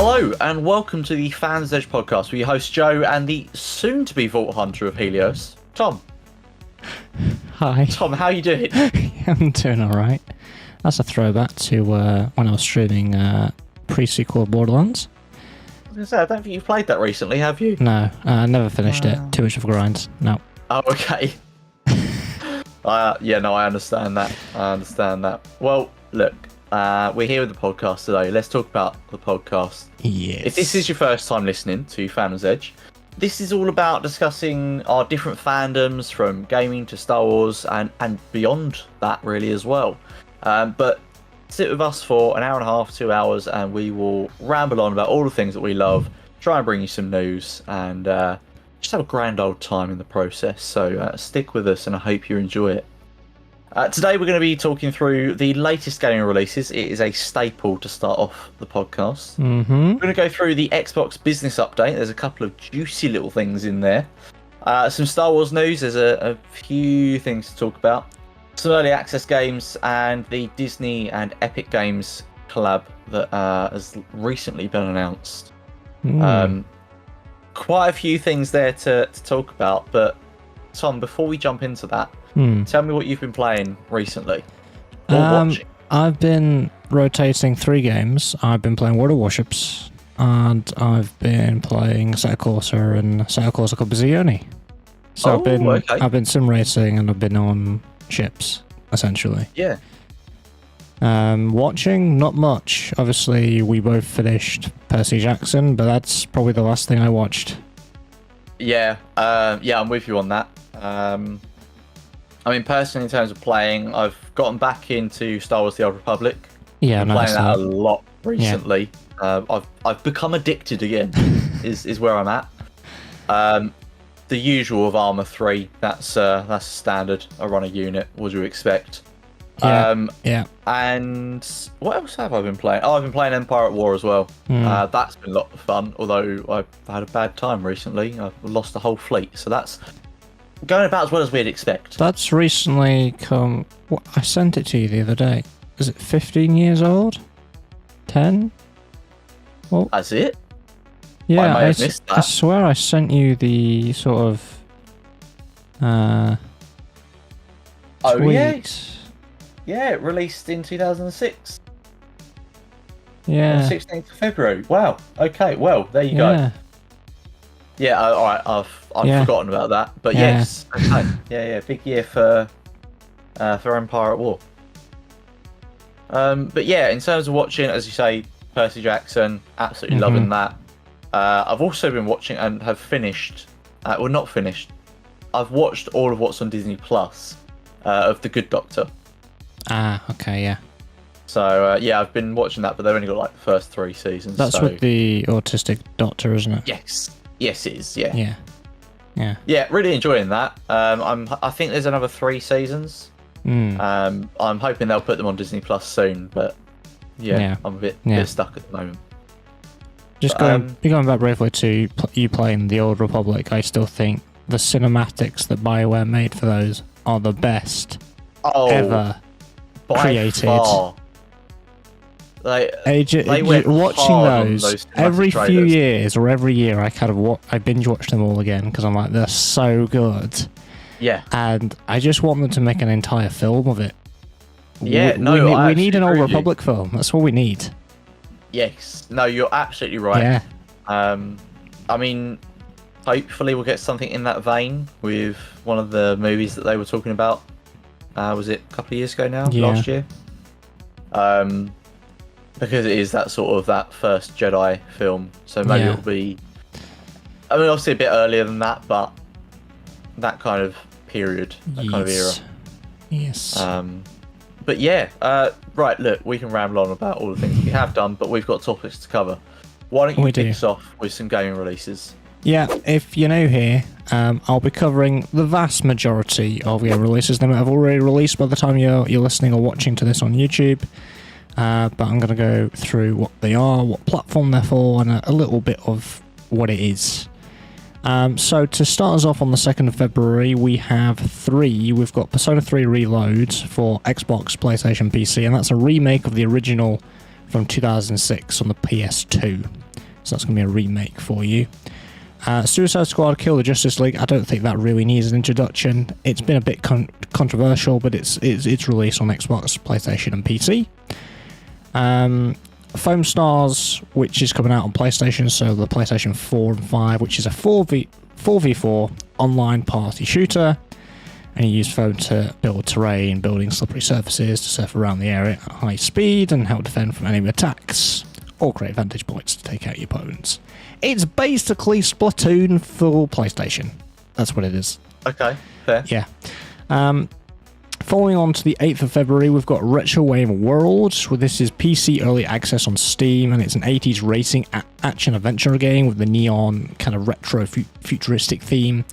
Hello and welcome to the Fans Edge podcast with your host Joe and the soon-to-be Vault Hunter of Helios, Tom. Hi. Tom, how are you doing? I'm doing alright. That's a throwback to when I was streaming pre-sequel Borderlands. I was going to say, I don't think you've played that recently, have you? No, I never finished it. Too much of a grind. No. Oh, okay. Yeah, no, I understand that. Well, look, we're here with the podcast today. Let's talk about the podcast. Yes. If this is your first time listening to Fans Edge, this is all about discussing our different fandoms from gaming to Star Wars and beyond that really as well. But sit with us for an hour and a half, 2 hours, and we will ramble on about all the things that we love, try and bring you some news, and just have a grand old time in the process. So stick with us and I hope you enjoy it. Today we're going to be talking through the latest gaming releases. It is a staple to start off the podcast. Mm-hmm. We're going to go through the Xbox business update. There's a couple of juicy little things in there. Some Star Wars news. There's a few things to talk about. Some early access games and the Disney and Epic Games collab that has recently been announced. Quite a few things there to talk about. But Tom, before we jump into that, tell me what you've been playing recently. Or watching. I've been rotating 3 games. I've been playing World of Warships, and I've been playing Assetto Corsa and Assetto Corsa Competizione. So I've been sim racing and I've been on ships, essentially. Yeah. Watching, not much. Obviously, we both finished Percy Jackson, but that's probably the last thing I watched. Yeah, I'm with you on that. I mean, personally, in terms of playing, I've gotten back into Star Wars: The Old Republic. Yeah, I'm playing that a lot recently. Yeah. I've become addicted again. is where I'm at. The usual of Armor 3. That's standard. I run a unit. What do you expect? Yeah. And what else have I been playing? Oh, I've been playing Empire at War as well. That's been a lot of fun. Although I've had a bad time recently. I've lost the whole fleet. So that's going about as well as we'd expect. That's recently come... I sent it to you the other day. Is it 15 years old? 10? Well, that's it? Yeah, I missed that. I swear I sent you the sort of... tweet. Yeah, it released in 2006. Yeah. On the 16th of February. Wow. Okay, well, there you go. Yeah, all right, I've forgotten about that. But yes, okay. Yeah, big year for Empire at War. But yeah, in terms of watching, as you say, Percy Jackson, absolutely loving that. I've also been watching and have finished, well, not finished. I've watched all of what's on Disney Plus of The Good Doctor. Ah, okay, yeah. So yeah, I've been watching that, but they've only got like the first 3 seasons. That's with the autistic doctor, isn't it? Yes, it is. Yeah. Yeah, really enjoying that. I think there's another 3 seasons. I'm hoping they'll put them on Disney Plus soon, but yeah. I'm a bit stuck at the moment. Just going back briefly to you playing the Old Republic, I still think the cinematics that BioWare made for those are the best ever created. Far. Watching those every few years or every year, I binge watch them all again because I'm like, they're so good. Yeah, and I just want them to make an entire film of it. Yeah, we need an Old Republic film. That's all we need. Yes, no, you're absolutely right. Yeah. I mean, hopefully we'll get something in that vein with one of the movies that they were talking about. Was it a couple of years ago now? Yeah. Last year. Because it is that sort of that first Jedi film, so maybe it'll be. I mean, obviously a bit earlier than that, but that kind of period, that kind of era. Yes. But yeah, right. Look, we can ramble on about all the things we have done, but we've got topics to cover. Why don't you kick us off with some gaming releases? Yeah, if you're new here, I'll be covering the vast majority of game releases. They might have already released by the time you're listening or watching to this on YouTube. But I'm going to go through what they are, what platform they're for, and a little bit of what it is. So to start us off on the 2nd of February, we have 3. We've got Persona 3 Reload for Xbox, PlayStation, PC, and that's a remake of the original from 2006 on the PS2. So that's going to be a remake for you. Suicide Squad Kill the Justice League, I don't think that really needs an introduction. It's been a bit controversial, but it's released on Xbox, PlayStation and PC. Foam Stars, which is coming out on PlayStation, so the PlayStation 4 and 5, which is a 4v4 online party shooter. And you use foam to build terrain, building slippery surfaces to surf around the area at high speed and help defend from enemy attacks, or create vantage points to take out your opponents. It's basically Splatoon for PlayStation. That's what it is. Okay, fair. Yeah. Following on to the 8th of February, we've got Retrowave World. Well, this is PC Early Access on Steam, and it's an 80s racing action-adventure game with the neon kind of retro futuristic theme.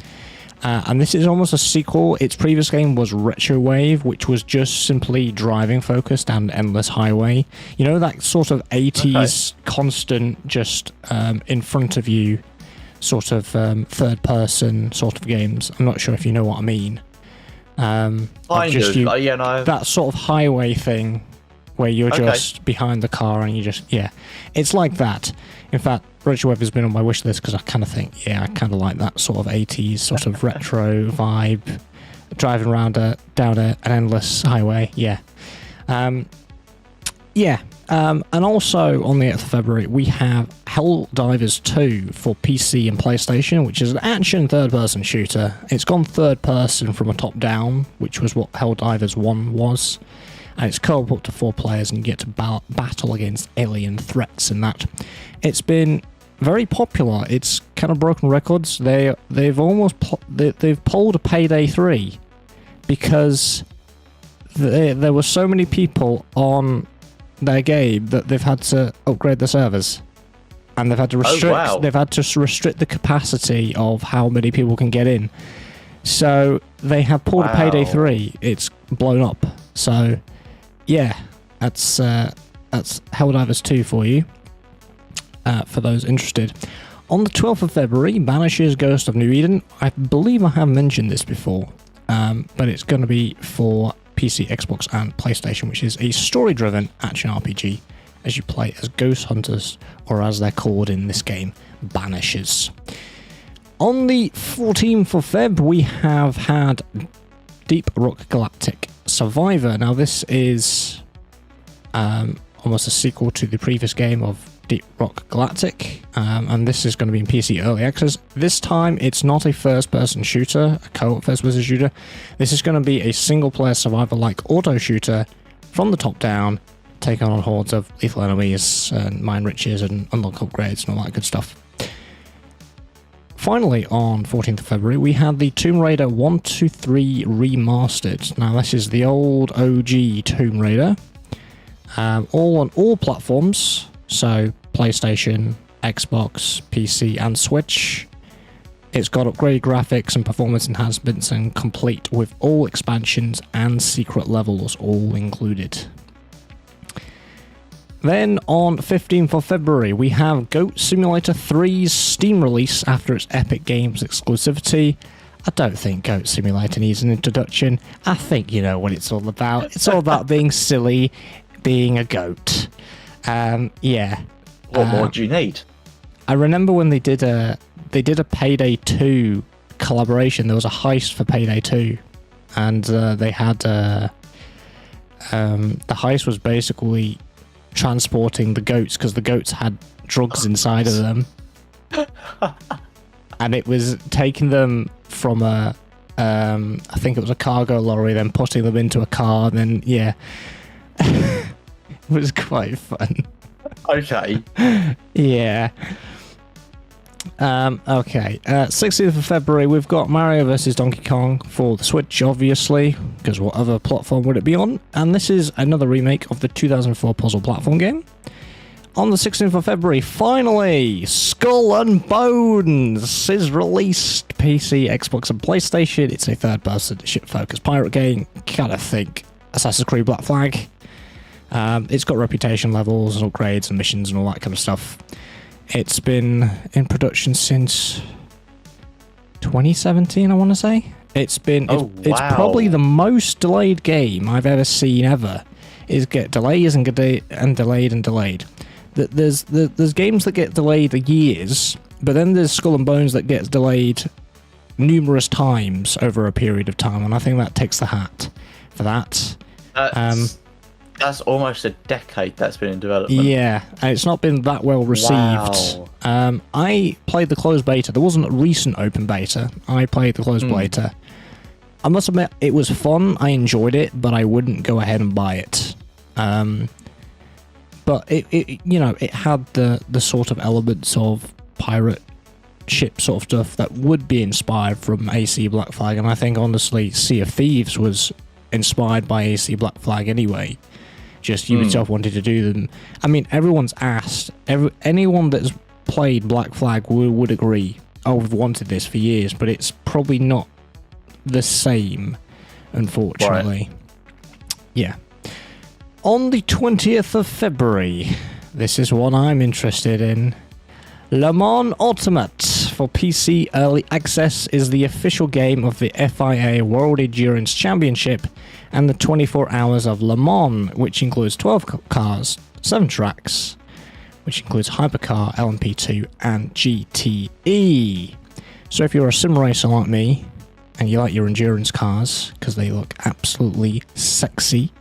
And this is almost a sequel. Its previous game was Retrowave, which was just simply driving focused and endless highway. You know, that sort of 80s constant, just in front of you, sort of third person sort of games. I'm not sure if you know what I mean. That sort of highway thing where you're just behind the car and you just, it's like that. In fact, Retrowave has been on my wish list because I kind of think, I kind of like that sort of 80s sort of retro vibe, driving around down an endless highway. And also on the 8th of February, we have Helldivers 2 for PC and PlayStation, which is an action third-person shooter. It's gone third-person from a top-down, which was what Helldivers 1 was. And it's co-op up to 4 players, and you get to battle against alien threats and that. It's been very popular. It's kind of broken records. They've pulled a Payday 3 because there were so many people on their game that they've had to upgrade the servers, and they've had to restrict. They've had to restrict the capacity of how many people can get in. So they have pulled a Payday 3. It's blown up. So that's Helldivers 2 for you. For those interested. On the 12th of February, Banishers Ghost of New Eden. I believe I have mentioned this before, but it's going to be for PC, Xbox, and PlayStation, which is a story-driven action RPG as you play as ghost hunters, or as they're called in this game, Banishers. On the 14th of Feb, we have had Deep Rock Galactic Survivor. Now, this is almost a sequel to the previous game of Deep Rock Galactic, and this is going to be in PC Early Access. This time, it's not a first-person shooter, a co-op first-person shooter. This is going to be a single-player survivor-like auto shooter from the top down, taking on hordes of lethal enemies and mine riches and unlock upgrades and all that good stuff. Finally, on 14th of February, we had the Tomb Raider 1, 2, 3 Remastered. Now, this is the old OG Tomb Raider, all on all platforms. So, PlayStation, Xbox, PC, and Switch. It's got upgraded graphics and performance enhancements, and complete with all expansions and secret levels all included. Then, on 15th of February, we have Goat Simulator 3's Steam release after its Epic Games exclusivity. I don't think Goat Simulator needs an introduction. I think you know what it's all about. It's all about being silly, being a goat. What more do you need? I remember when they did a Payday 2 collaboration. There was a heist for Payday 2, and they had the heist was basically transporting the goats because the goats had drugs inside of them, and it was taking them from I think it was a cargo lorry, then putting them into a car, and then it was quite fun. Okay. Yeah. Okay. 16th of February, we've got Mario vs. Donkey Kong for the Switch, obviously, because what other platform would it be on? And this is another remake of the 2004 puzzle platform game. On the 16th of February, finally, Skull and Bones is released. PC, Xbox, and PlayStation. It's a third-person ship-focused pirate game. Kind of think Assassin's Creed Black Flag. It's got reputation levels and upgrades and missions and all that kind of stuff. It's been in production since 2017, I want to say. It's probably the most delayed game I've ever seen ever. Is get delays and delayed and delayed. there's games that get delayed years, but then there's Skull and Bones that gets delayed numerous times over a period of time, and I think that takes the hat for that. That's almost a decade that's been in development. Yeah, and it's not been that well received. Wow. I played the closed beta. There wasn't a recent open beta. I played the closed beta. I must admit, it was fun. I enjoyed it, but I wouldn't go ahead and buy it. But it had the sort of elements of pirate ship sort of stuff that would be inspired from AC Black Flag, and I think honestly, Sea of Thieves was inspired by AC Black Flag anyway. Just Ubisoft wanted to do them. I mean, everyone's asked. Anyone that's played Black Flag would agree. Oh, we've wanted this for years, but it's probably not the same, unfortunately. Right. Yeah. On the 20th of February, this is one I'm interested in. Le Mans Ultimate for PC Early Access is the official game of the FIA World Endurance Championship and the 24 Hours of Le Mans, which includes 12 cars, 7 tracks, which includes Hypercar, LMP2, and GTE. So if you're a sim racer like me, and you like your endurance cars, because they look absolutely sexy,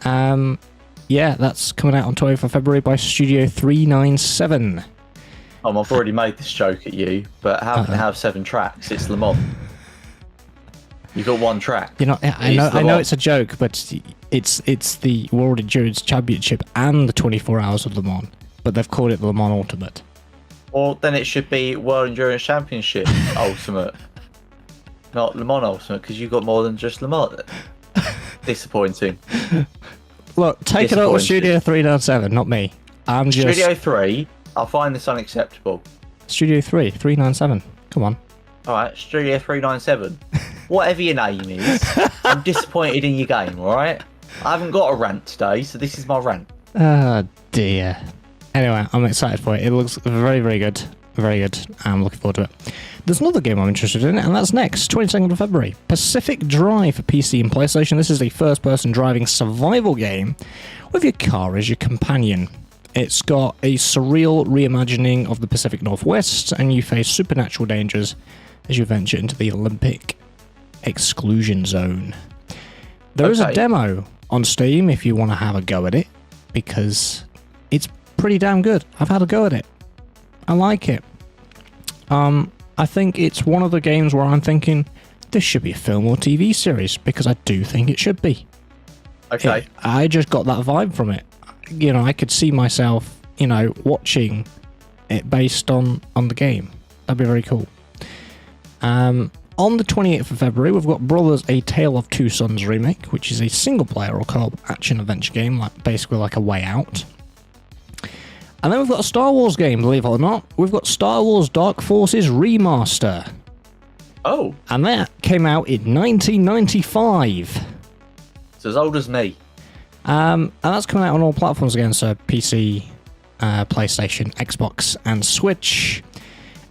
yeah, that's coming out on 20th of February by Studio 397. I've already made this joke at you, but how can it have 7 tracks? It's Le Mans. You've got 1 track. I know it's a joke, but it's the World Endurance Championship and the 24 Hours of Le Mans, but they've called it the Le Mans Ultimate. Well, then it should be World Endurance Championship Ultimate, not Le Mans Ultimate, because you've got more than just Le Mans. Disappointing. Look, take it out with Studio 397, not me. Studio 3, I find this unacceptable. Studio 397, come on. Alright, Studio 397. Whatever your name is, I'm disappointed in your game, alright? I haven't got a rant today, so this is my rant. Oh dear. Anyway, I'm excited for it. It looks very, very good. Very good. I'm looking forward to it. There's another game I'm interested in, and that's next, 22nd of February. Pacific Drive for PC and PlayStation. This is a first-person driving survival game with your car as your companion. It's got a surreal reimagining of the Pacific Northwest, and you face supernatural dangers as you venture into the Olympic exclusion zone. There is a demo on Steam if you want to have a go at it, because it's pretty damn good. I've had a go at it. I like it. I think it's one of the games where I'm thinking this should be a film or TV series, because I do think it should be. Okay. I just got that vibe from it. I could see myself, watching it based on the game. That'd be very cool. On the 28th of February, we've got Brothers: A Tale of Two Sons remake, which is a single-player or co-op action-adventure game, basically like a Way Out. And then we've got a Star Wars game, believe it or not. We've got Star Wars Dark Forces Remaster. Oh. And that came out in 1995. It's as old as me. And that's coming out on all platforms again, so PC, PlayStation, Xbox, and Switch.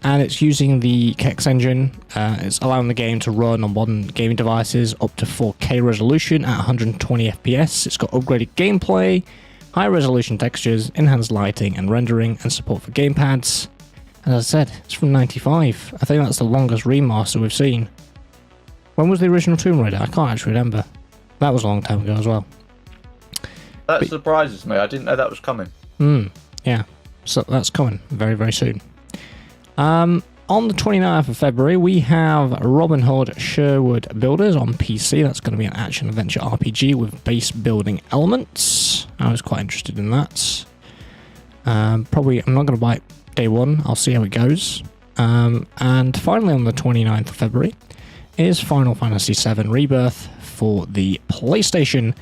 And it's using the Kex engine. It's allowing the game to run on modern gaming devices up to 4K resolution at 120 FPS. It's got upgraded gameplay, high resolution textures, enhanced lighting and rendering, and support for gamepads. As I said, it's from 95. I think that's the longest remaster we've seen. When was the original Tomb Raider? I can't actually remember. That was a long time ago as well. That surprises me. I didn't know that was coming. Yeah. So that's coming very, very soon. On the 29th of February, we have Robin Hood Sherwood Builders on PC. That's going to be an action-adventure RPG with base building elements. I was quite interested in that. Probably, I'm not going to buy it day one. I'll see how it goes. And finally, on the 29th of February, is Final Fantasy VII Rebirth for the PlayStation.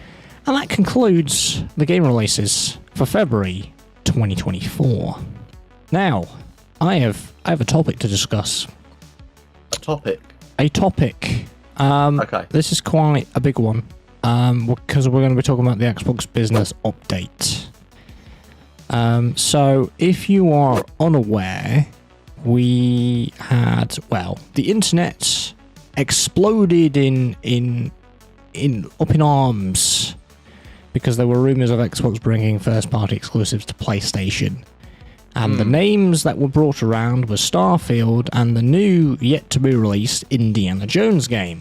And that concludes the game releases for February 2024. Now, I have a topic to discuss. A topic? A topic. Okay. This is quite a big one, because we're going to be talking about the Xbox Business Update. So, if you are unaware, we had, the internet exploded in arms because there were rumours of Xbox bringing first-party exclusives to PlayStation. And the names that were brought around were Starfield and the new, yet-to-be-released Indiana Jones game.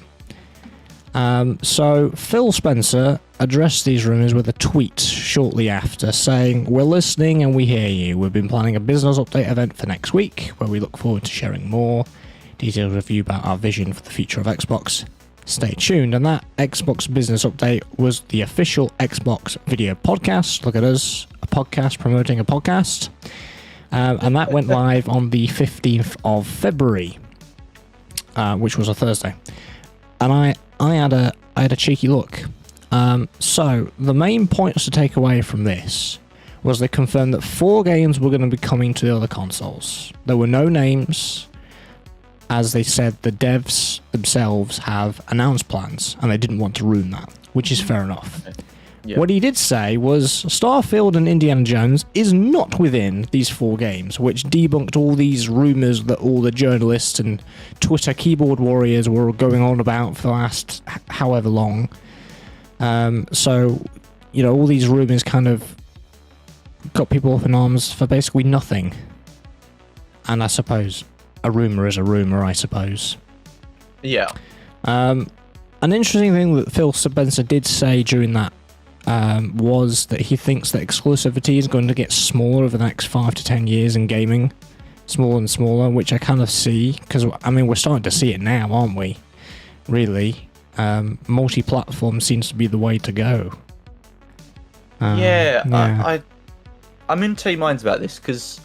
So Phil Spencer addressed these rumours with a tweet shortly after, saying, "We're listening and we hear you. We've been planning a business update event for next week, where we look forward to sharing more detailed review about our vision for the future of Xbox. Stay tuned." And that Xbox business update was the official Xbox video podcast. Look at us, a podcast promoting a podcast. And that went live on the 15th of February, which was a Thursday. And I had a cheeky look. So the main points to take away from this was they confirmed that 4 games were going to be coming to the other consoles. There were no names. As they said, the devs themselves have announced plans, and they didn't want to ruin that, which is fair enough. Yeah. What he did say was Starfield and Indiana Jones is not within these 4 games, which debunked all these rumours that all the journalists and Twitter keyboard warriors were going on about for the last however long. So, you know, all these rumours kind of got people up in arms for basically nothing. And I suppose a rumour is a rumour, I suppose. Yeah. An interesting thing that Phil Spencer did say during that was that he thinks that exclusivity is going to get smaller over the next 5 to 10 years in gaming. Smaller and smaller, which I kind of see, because, I mean, we're starting to see it now, aren't we? Really. Multi-platform seems to be the way to go. I'm in 2 minds about this, because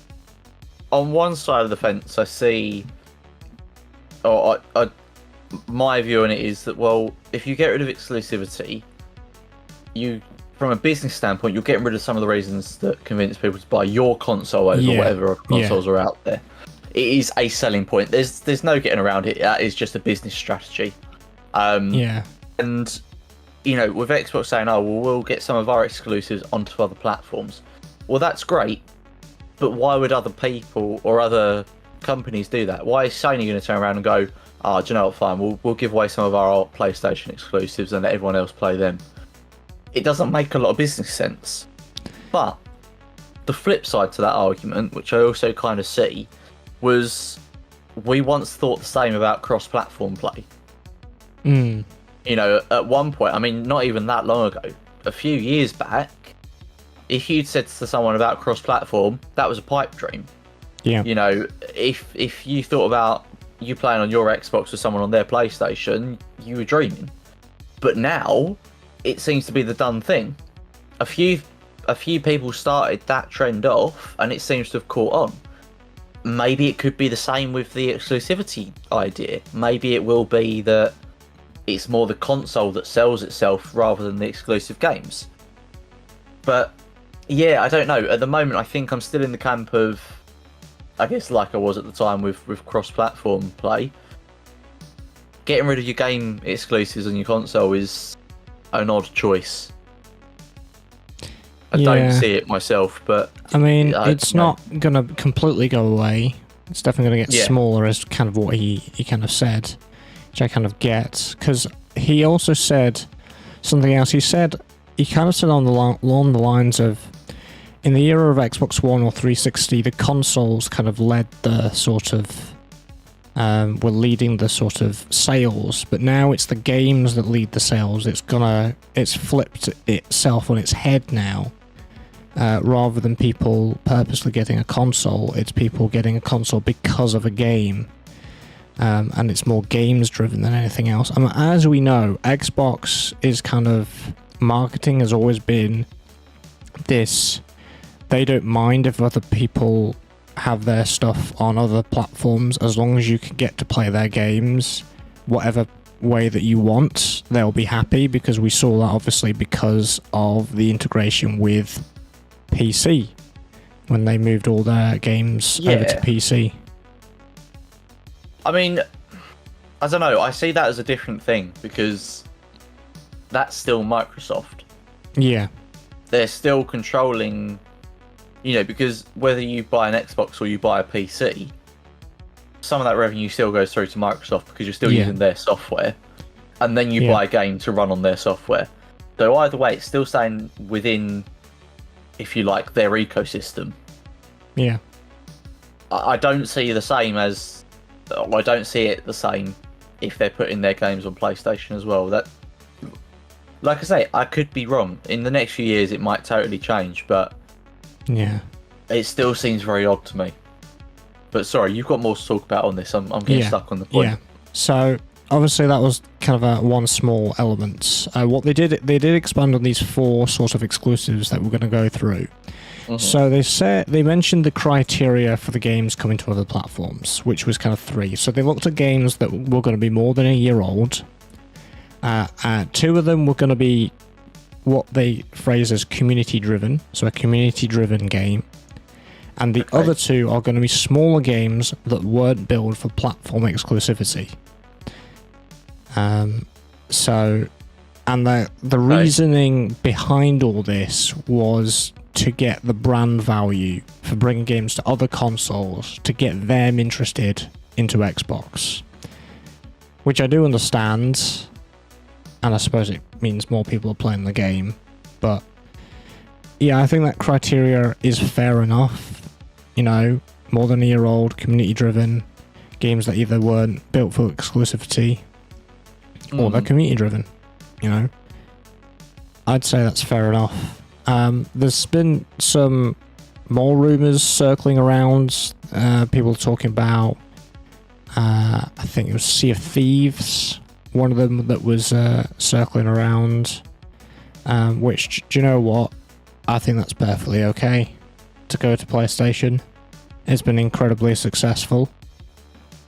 on one side of the fence, I see... my view on it is that, well, if you get rid of exclusivity, you, from a business standpoint, you're getting rid of some of the reasons that convince people to buy your console over whatever consoles are out there. It is a selling point. There's no getting around it. That is just a business strategy. And, you know, with Xbox saying, oh, well, we'll get some of our exclusives onto other platforms. Well, that's great. But why would other people or other companies do that? Why is Sony going to turn around and go, oh, do you know what, fine, we'll give away some of our PlayStation exclusives and let everyone else play them? It doesn't make a lot of business sense. But the flip side to that argument, which I also kind of see, was we once thought the same about cross-platform play. You know, at one point, I mean, not even that long ago, a few years back, if you'd said to someone about cross-platform, that was a pipe dream. Yeah. You know, if you thought about you playing on your Xbox with someone on their PlayStation, you were dreaming. But now, it seems to be the done thing. A few people started that trend off, and it seems to have caught on. Maybe it could be the same with the exclusivity idea. Maybe it will be that it's more the console that sells itself rather than the exclusive games. But yeah, I don't know. At the moment, I think I'm still in the camp of, I guess, like I was at the time with cross-platform play. Getting rid of your game exclusives on your console is an odd choice. I don't see it myself, but I mean, it's not going to completely go away. It's definitely going to get smaller, as kind of what he kind of said, which I kind of get. Because he also said something else. He kind of said along the lines of, in the era of Xbox One or 360, the consoles kind of led the sort of were leading the sort of sales, but now it's the games that lead the sales. It's flipped itself on its head now. Rather than people purposely getting a console, it's people getting a console because of a game. And it's more games driven than anything else. I mean, as we know, Xbox is kind of marketing has always been this. They don't mind if other people have their stuff on other platforms, as long as you can get to play their games whatever way that you want, they'll be happy, because we saw that obviously because of the integration with PC when they moved all their games over to PC. I mean, I don't know, I see that as a different thing, because that's still Microsoft. Yeah. They're still controlling, you know, because whether you buy an Xbox or you buy a PC, some of that revenue still goes through to Microsoft because you're still using their software, and then you buy a game to run on their software. So either way, it's still staying within, if you like, their ecosystem. Yeah. I don't see the same as, I don't see it the same if they're putting their games on PlayStation as well. That, like I say, I could be wrong. In the next few years, it might totally change, but yeah, it still seems very odd to me. But sorry, you've got more to talk about on this. I'm getting stuck on the point. Yeah. So obviously that was kind of one small element. What they did expand on these 4 sort of exclusives that we're going to go through. Mm-hmm. So they mentioned the criteria for the games coming to other platforms, which was kind of 3. So they looked at games that were going to be more than a year old. 2 of them were going to be what they phrase as community driven, so a community driven game. And the other 2 are going to be smaller games that weren't built for platform exclusivity. The reasoning behind all this was to get the brand value for bringing games to other consoles, to get them interested into Xbox. Which I do understand, and I suppose it means more people are playing the game, but yeah, I think that criteria is fair enough. You know, more than a year old, community driven, games that either weren't built for exclusivity or they're community driven, you know. I'd say that's fair enough. There's been some more rumours circling around, people talking about, I think it was Sea of Thieves, one of them that was circling around, which, do you know what? I think that's perfectly okay to go to PlayStation. It's been incredibly successful.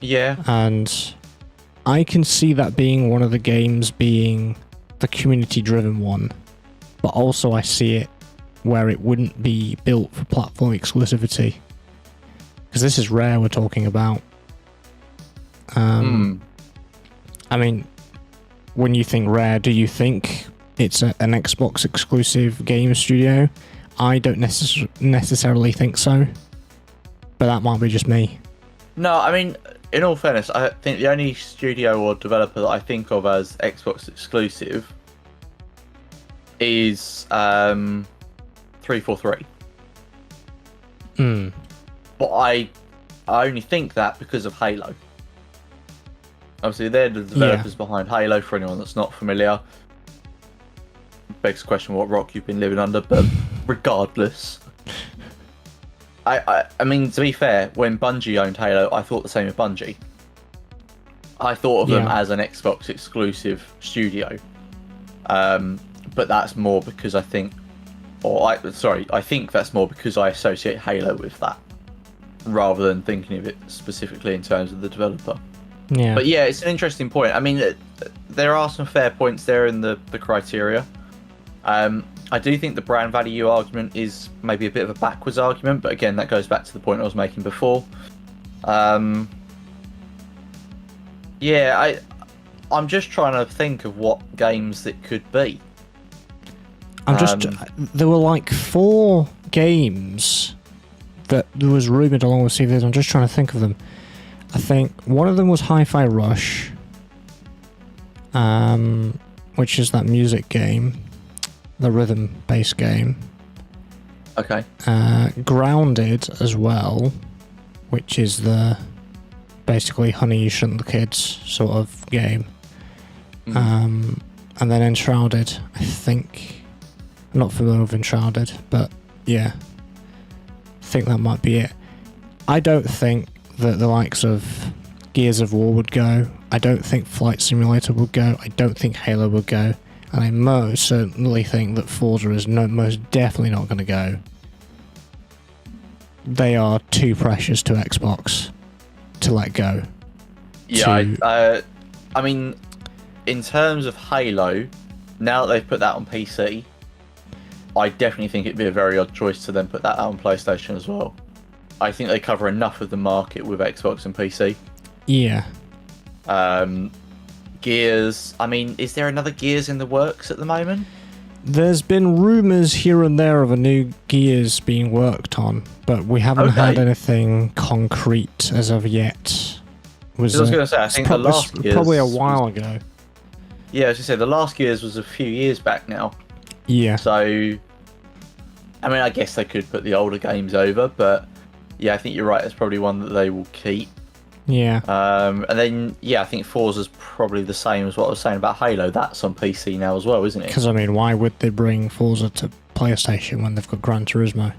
Yeah. And I can see that being one of the games being the community-driven one, but also I see it where it wouldn't be built for platform exclusivity. Because this is Rare we're talking about. I mean, when you think Rare, do you think it's an Xbox exclusive game studio? I don't necessarily think so, but that might be just me. No, I mean, in all fairness, I think the only studio or developer that I think of as Xbox exclusive is 343. But I only think that because of Halo. Obviously, they're the developers behind Halo, for anyone that's not familiar. Begs the question what rock you've been living under, but regardless. I mean, to be fair, when Bungie owned Halo, I thought the same of Bungie. I thought of them as an Xbox exclusive studio. But that's more because I think that's more because I associate Halo with that, rather than thinking of it specifically in terms of the developer. Yeah. But yeah, it's an interesting point. I mean, there are some fair points there in the criteria. I do think the brand value argument is maybe a bit of a backwards argument, but again, that goes back to the point I was making before. I'm just trying to think of what games it could be. There were like 4 games that there was rumoured along with CVs. I'm just trying to think of them. I think one of them was Hi-Fi Rush, which is that music game, the rhythm-based game. Okay. Grounded as well, which is the basically Honey, You Shrunk the Kids sort of game. And then Enshrouded, I think. I'm not familiar with Enshrouded, but yeah, I think that might be it. I don't think that the likes of Gears of War would go. I don't think Flight Simulator would go. I don't think Halo would go. And I most certainly think that Forza is most definitely not going to go. They are too precious to Xbox to let go. Yeah, I mean, in terms of Halo, now that they've put that on PC, I definitely think it'd be a very odd choice to then put that out on PlayStation as well. I think they cover enough of the market with Xbox and PC. Yeah. Gears, I mean, is there another Gears in the works at the moment? There's been rumours here and there of a new Gears being worked on, but we haven't had anything concrete as of yet. I was going to say, I think the last Gears probably a while ago. Yeah, as you said, the last Gears was a few years back now. Yeah. So, I mean, I guess they could put the older games over, but yeah, I think you're right. It's probably one that they will keep. Yeah. And then, yeah, I think Forza's probably the same as what I was saying about Halo. That's on PC now as well, isn't it? Because, I mean, why would they bring Forza to PlayStation when they've got Gran Turismo?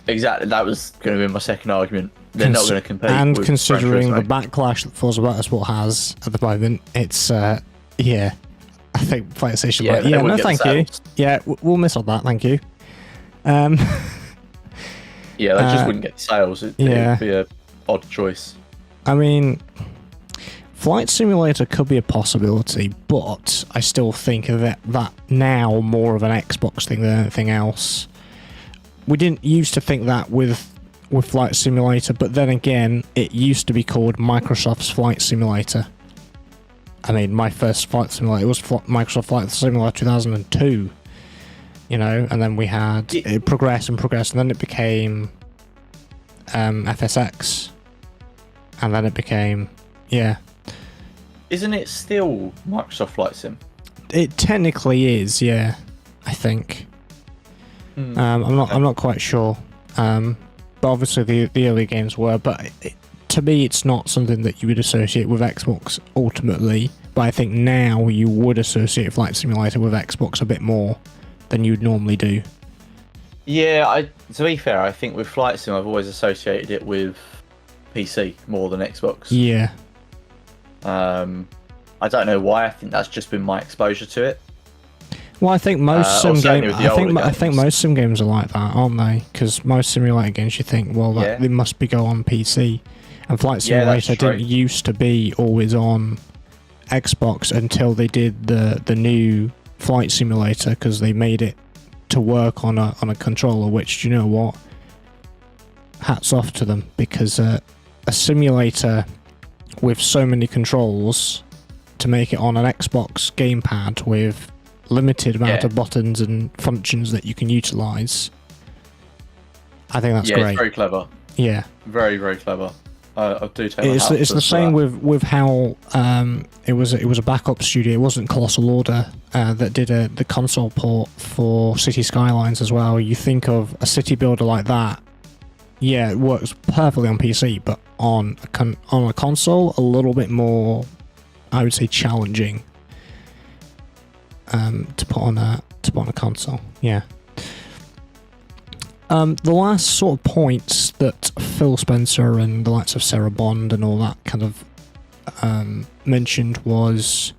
Exactly. That was going to be my second argument. They're not going to compete. And with considering the Gran Turismo. backlash that Forza Motorsport has at the moment, it's, yeah. I think PlayStation... Yeah, they yeah, wouldn't no, get thank the you. sales. Yeah, we'll miss on that, thank you. Yeah, they just wouldn't get the sales. It would be an odd choice. I mean, Flight Simulator could be a possibility, but I still think that now more of an Xbox thing than anything else. We didn't used to think that with Flight Simulator, but then again, it used to be called Microsoft's Flight Simulator. I mean, my first Flight Simulator was Microsoft Flight Simulator 2002, you know, and then we had it progressed, and then it became FSX, and then it became, yeah. Isn't it still Microsoft Flight Sim? It technically is, yeah, I think. I'm not quite sure, but obviously the early games were. But to me, it's not something that you would associate with Xbox ultimately. But I think now you would associate Flight Simulator with Xbox a bit more than you'd normally do. Yeah, to be fair, I think with Flight Sim, I've always associated it with PC more than Xbox. Yeah. I don't know why. I think that's just been my exposure to it. Well, I think most sim games. I think games. most sim games are like that, aren't they? Because most simulator games, you think, well, they must be go on PC, and Flight Simulator didn't used to be always on Xbox until they did the new Flight Simulator, because they made it to work on a controller. Which, do you know what? Hats off to them, because a simulator with so many controls to make it on an Xbox gamepad with limited amount of buttons and functions that you can utilize. I think that's great. It's very clever. Yeah, very, very clever. I do take it's the same with how it was a backup studio. It wasn't Colossal Order that did the console port for City Skylines as well. You think of a city builder like that, yeah, it works perfectly on PC, but on a console, a little bit more, I would say, challenging to put on a console. Yeah. The last sort of points that Phil Spencer and the likes of Sarah Bond and all that kind of mentioned was,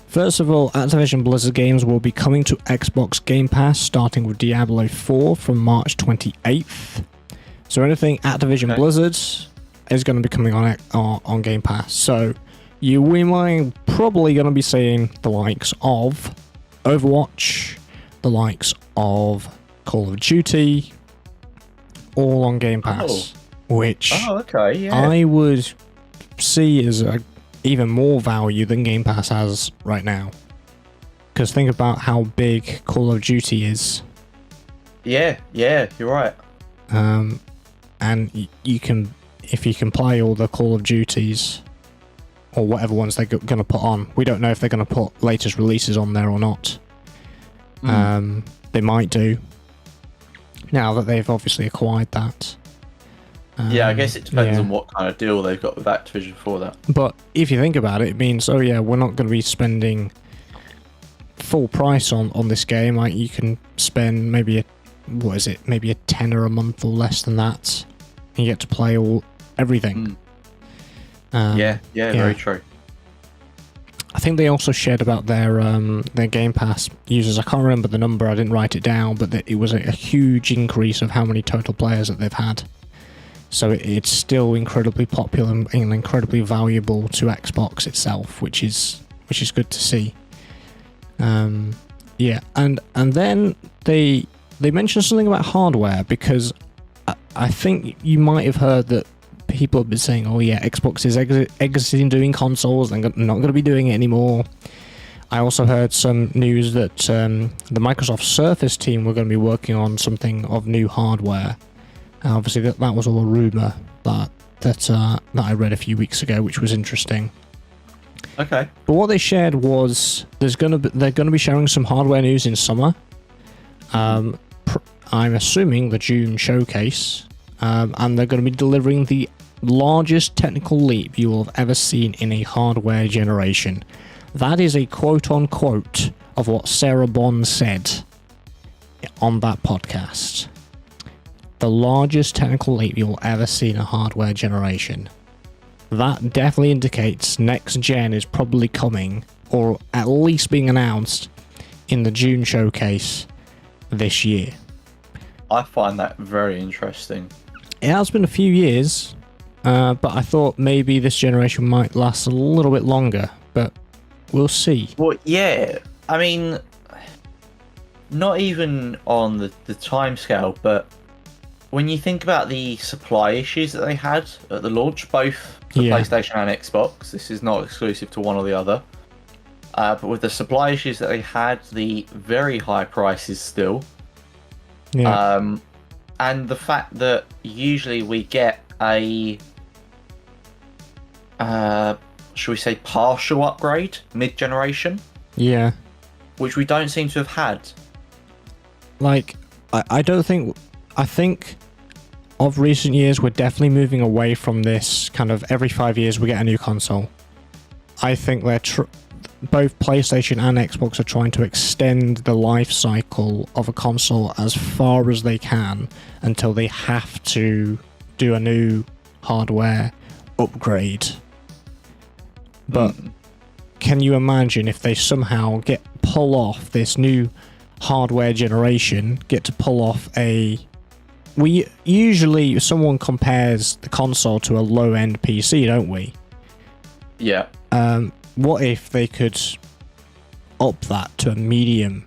first of all, Activision Blizzard games will be coming to Xbox Game Pass, starting with Diablo 4 from March 28th. So anything Activision Blizzard is going to be coming on Game Pass. So we might probably going to be seeing the likes of Overwatch, the likes of Call of Duty, all on Game Pass, which I would see as even more value than Game Pass has right now. Because think about how big Call of Duty is. Yeah, you're right. And you can, if you can play all the Call of Duties or whatever ones they're going to put on. We don't know if they're going to put latest releases on there or not. They might do, now that they've obviously acquired that. Yeah, I guess it depends on what kind of deal they've got with Activision for that. But if you think about it, it means, we're not going to be spending full price on this game. Like, you can spend maybe maybe a tenner a month or less than that, and you get to play everything. Very true. I think they also shared about their Game Pass users. I can't remember the number, I didn't write it down, but it was a huge increase of how many total players that they've had. So it's still incredibly popular and incredibly valuable to Xbox itself, which is good to see. And then they mentioned something about hardware, because I think you might have heard that people have been saying, Xbox is exiting doing consoles, they're not going to be doing it anymore. I also heard some news that the Microsoft Surface team were going to be working on something of new hardware. Obviously, that was all a rumour that I read a few weeks ago, which was interesting. Okay. But what they shared was they're gonna be sharing some hardware news in summer. I'm assuming the June showcase, and they're going to be delivering the largest technical leap you will have ever seen in a hardware generation. That is a quote-unquote of what Sarah Bond said on that podcast. The largest technical leap you'll ever see in a hardware generation. That definitely indicates next gen is probably coming, or at least being announced in the June showcase this year. I find that very interesting. It has been a few years, but I thought maybe this generation might last a little bit longer, but we'll see. Well, yeah. I mean, not even on the time scale, but when you think about the supply issues that they had at the launch, both for PlayStation and Xbox, this is not exclusive to one or the other, but with the supply issues that they had, the very high prices still, and the fact that usually we get a, should we say, partial upgrade mid-generation? Yeah. Which we don't seem to have had. Like, I think of recent years, we're definitely moving away from this kind of every 5 years we get a new console. I think both PlayStation and Xbox are trying to extend the life cycle of a console as far as they can until they have to do a new hardware upgrade. But can you imagine if they somehow pull off this new hardware generation, get to pull off usually someone compares the console to a low-end PC, don't we? Yeah. What if they could up that to a medium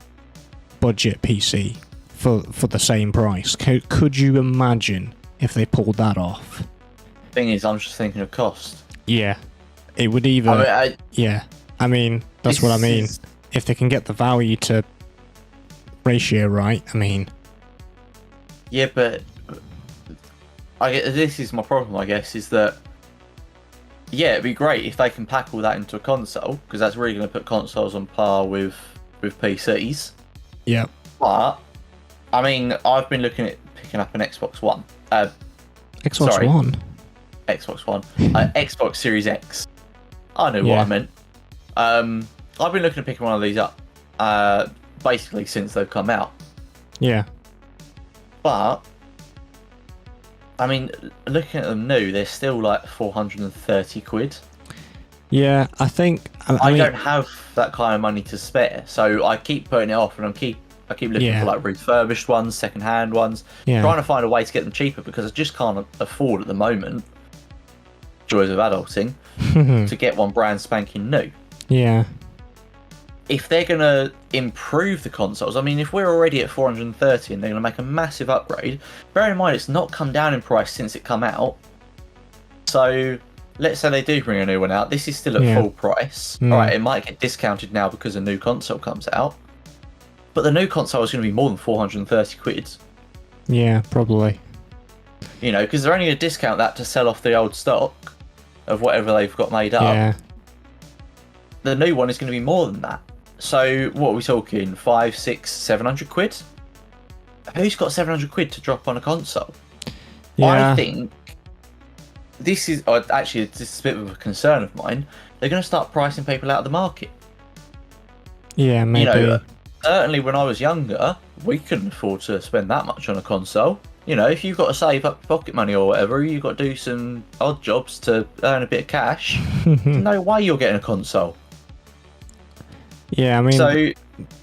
budget PC for the same price? Could you imagine if they pulled that off? Thing is, I'm just thinking of cost. Yeah. It would either... I mean, that's what I mean. If they can get the value to ratio right, I mean... Yeah, but this is my problem, I guess, is that, yeah, it'd be great if they can pack all that into a console, because that's really going to put consoles on par with PCs. Yeah. But, I mean, I've been looking at picking up an Xbox One. Xbox One? Xbox One. Xbox Series X. I know what I meant. I've been looking at picking one of these up, basically since they've come out. Yeah. But, I mean, looking at them new, they're still like 430 quid. Yeah, I think... I don't have that kind of money to spare, so I keep putting it off, and I keep looking for like refurbished ones, second-hand ones, trying to find a way to get them cheaper, because I just can't afford at the moment, joys of adulting, to get one brand spanking new. Yeah. If they're going to improve the consoles, I mean, if we're already at 430 and they're going to make a massive upgrade, bear in mind it's not come down in price since it come out. So, let's say they do bring a new one out. This is still at full price. Alright, it might get discounted now because a new console comes out. But the new console is going to be more than 430 quid. Yeah, probably. You know, because they're only going to discount that to sell off the old stock of whatever they've got made up. Yeah. The new one is going to be more than that. So, what are we talking? 500, 600, 700 quid? Who's got 700 quid to drop on a console? Yeah. I think this is actually this is a bit of a concern of mine. They're going to start pricing people out of the market. Yeah, maybe. You know, certainly when I was younger, we couldn't afford to spend that much on a console. You know, if you've got to save up pocket money or whatever, you've got to do some odd jobs to earn a bit of cash. No way you're getting a console. Yeah, I mean,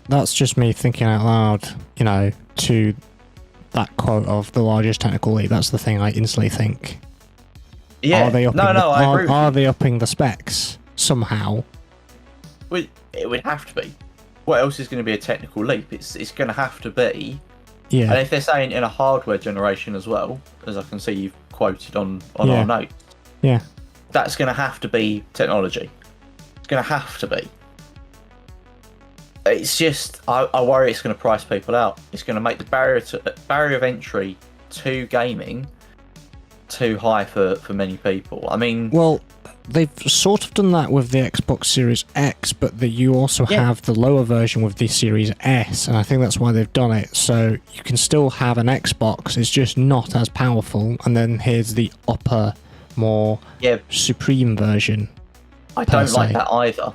that's just me thinking out loud, you know, to that quote of the largest technical leap. That's the thing I instantly think. Yeah, I agree. Are they upping the specs somehow? Well, it would have to be. What else is going to be a technical leap? It's going to have to be. Yeah. And if they're saying in a hardware generation as well, as I can see you've quoted on our notes, that's going to have to be technology. It's going to have to be. It's just, I worry it's going to price people out. It's going to make the barrier of entry to gaming too high for many people. I mean, well, they've sort of done that with the Xbox Series X, but you also have the lower version with the Series S, and I think that's why they've done it. So you can still have an Xbox, it's just not as powerful, and then here's the upper, more supreme version. I don't like that either.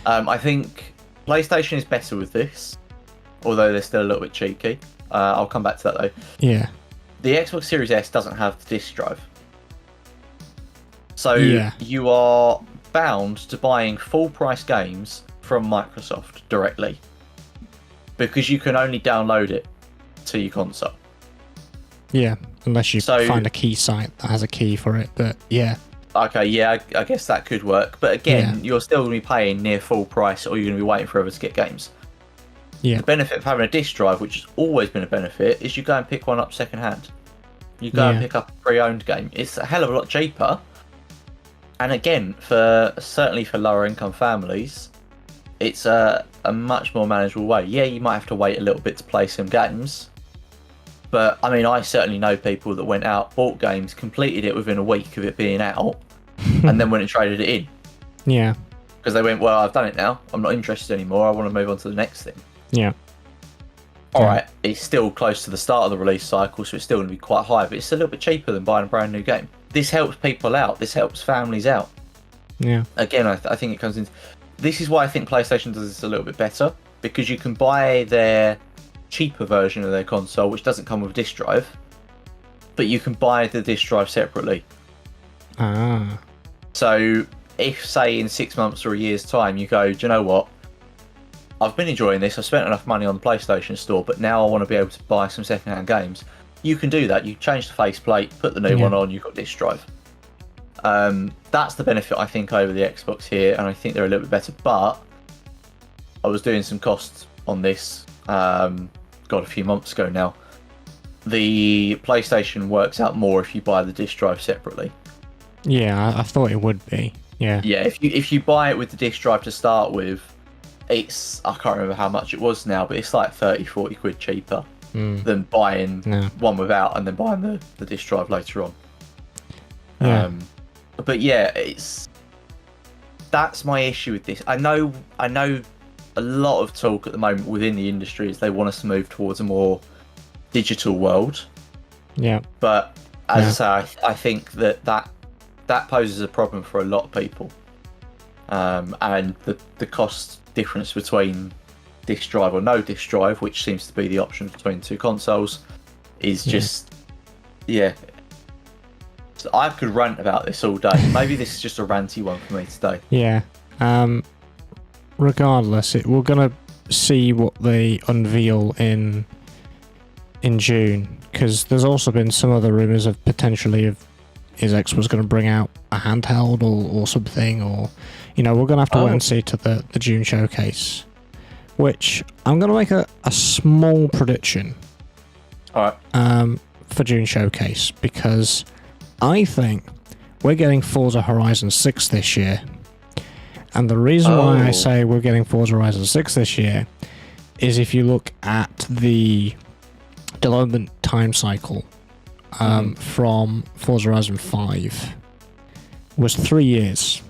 I think PlayStation is better with this, although they're still a little bit cheeky. I'll come back to that though. Yeah. The Xbox Series S doesn't have the disc drive. So you are bound to buying full price games from Microsoft directly, because you can only download it to your console. Yeah, unless you find a key site that has a key for it, but yeah. Okay, yeah, I guess that could work. But again, you're still going to be paying near full price, or you're going to be waiting forever to get games. Yeah. The benefit of having a disc drive, which has always been a benefit, is you go and pick one up second hand. You go and pick up a pre-owned game. It's a hell of a lot cheaper. And again, certainly for lower income families, it's a much more manageable way. Yeah, you might have to wait a little bit to play some games. But, I mean, I certainly know people that went out, bought games, completed it within a week of it being out, and then went and traded it in. Yeah. Because they went, well, I've done it now. I'm not interested anymore. I want to move on to the next thing. Yeah. Alright, it's still close to the start of the release cycle, so it's still going to be quite high, but it's a little bit cheaper than buying a brand new game. This helps people out. This helps families out. Yeah. Again, I think it comes in. This is why I think PlayStation does this a little bit better, because you can buy their cheaper version of their console, which doesn't come with a disc drive, but you can buy the disc drive separately. Ah. So if, say, in 6 months or a year's time, you go, do you know what? I've been enjoying this. I've spent enough money on the PlayStation Store, but now I want to be able to buy some second-hand games. You can do that. You change the faceplate, put the new one on, you've got disc drive. That's the benefit, I think, over the Xbox here, and I think they're a little bit better. But I was doing some costs on this, a few months ago now. The PlayStation works out more if you buy the disc drive separately. Yeah, I thought it would be. Yeah. Yeah, if you buy it with the disc drive to start with, it's, I can't remember how much it was now, but it's like 30-40 quid cheaper than buying one without and then buying the disc drive later on. Yeah. But yeah, that's my issue with this. I know a lot of talk at the moment within the industry is they want us to move towards a more digital world. Yeah. But as I say, I think that poses a problem for a lot of people. And the cost difference between disc drive or no disc drive, which seems to be the option between two consoles, is just So I could rant about this all day. Maybe this is just a ranty one for me today. Yeah. Regardless, we're gonna see what they unveil in June, because there's also been some other rumors of potentially is Xbox going to bring out a handheld or something, or we're going to have to wait and see to the June showcase, which I'm going to make a small prediction. All right. For June showcase, because I think we're getting Forza Horizon 6 this year. And the reason why I say we're getting Forza Horizon 6 this year is if you look at the development time cycle from Forza Horizon 5 was 3 years.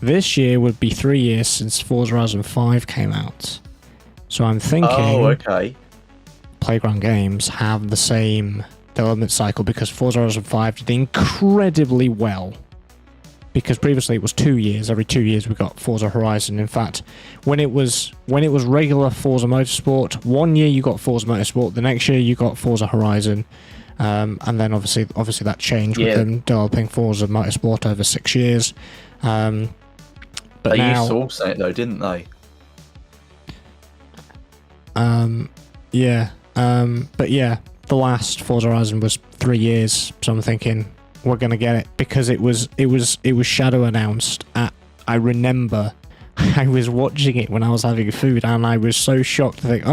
This year would be 3 years since Forza Horizon 5 came out. So I'm thinking Playground Games have the same development cycle, because Forza Horizon 5 did incredibly well. Because previously it was 2 years. Every 2 years we got Forza Horizon. In fact, when it was regular Forza Motorsport, 1 year you got Forza Motorsport, the next year you got Forza Horizon, and then obviously that changed with them developing Forza Motorsport over 6 years. But they now, used to all say it though, didn't they? But yeah, the last Forza Horizon was 3 years. So I'm thinking we're gonna get it, because it was shadow announced at, I remember I was watching it when I was having food, and I was so shocked to think,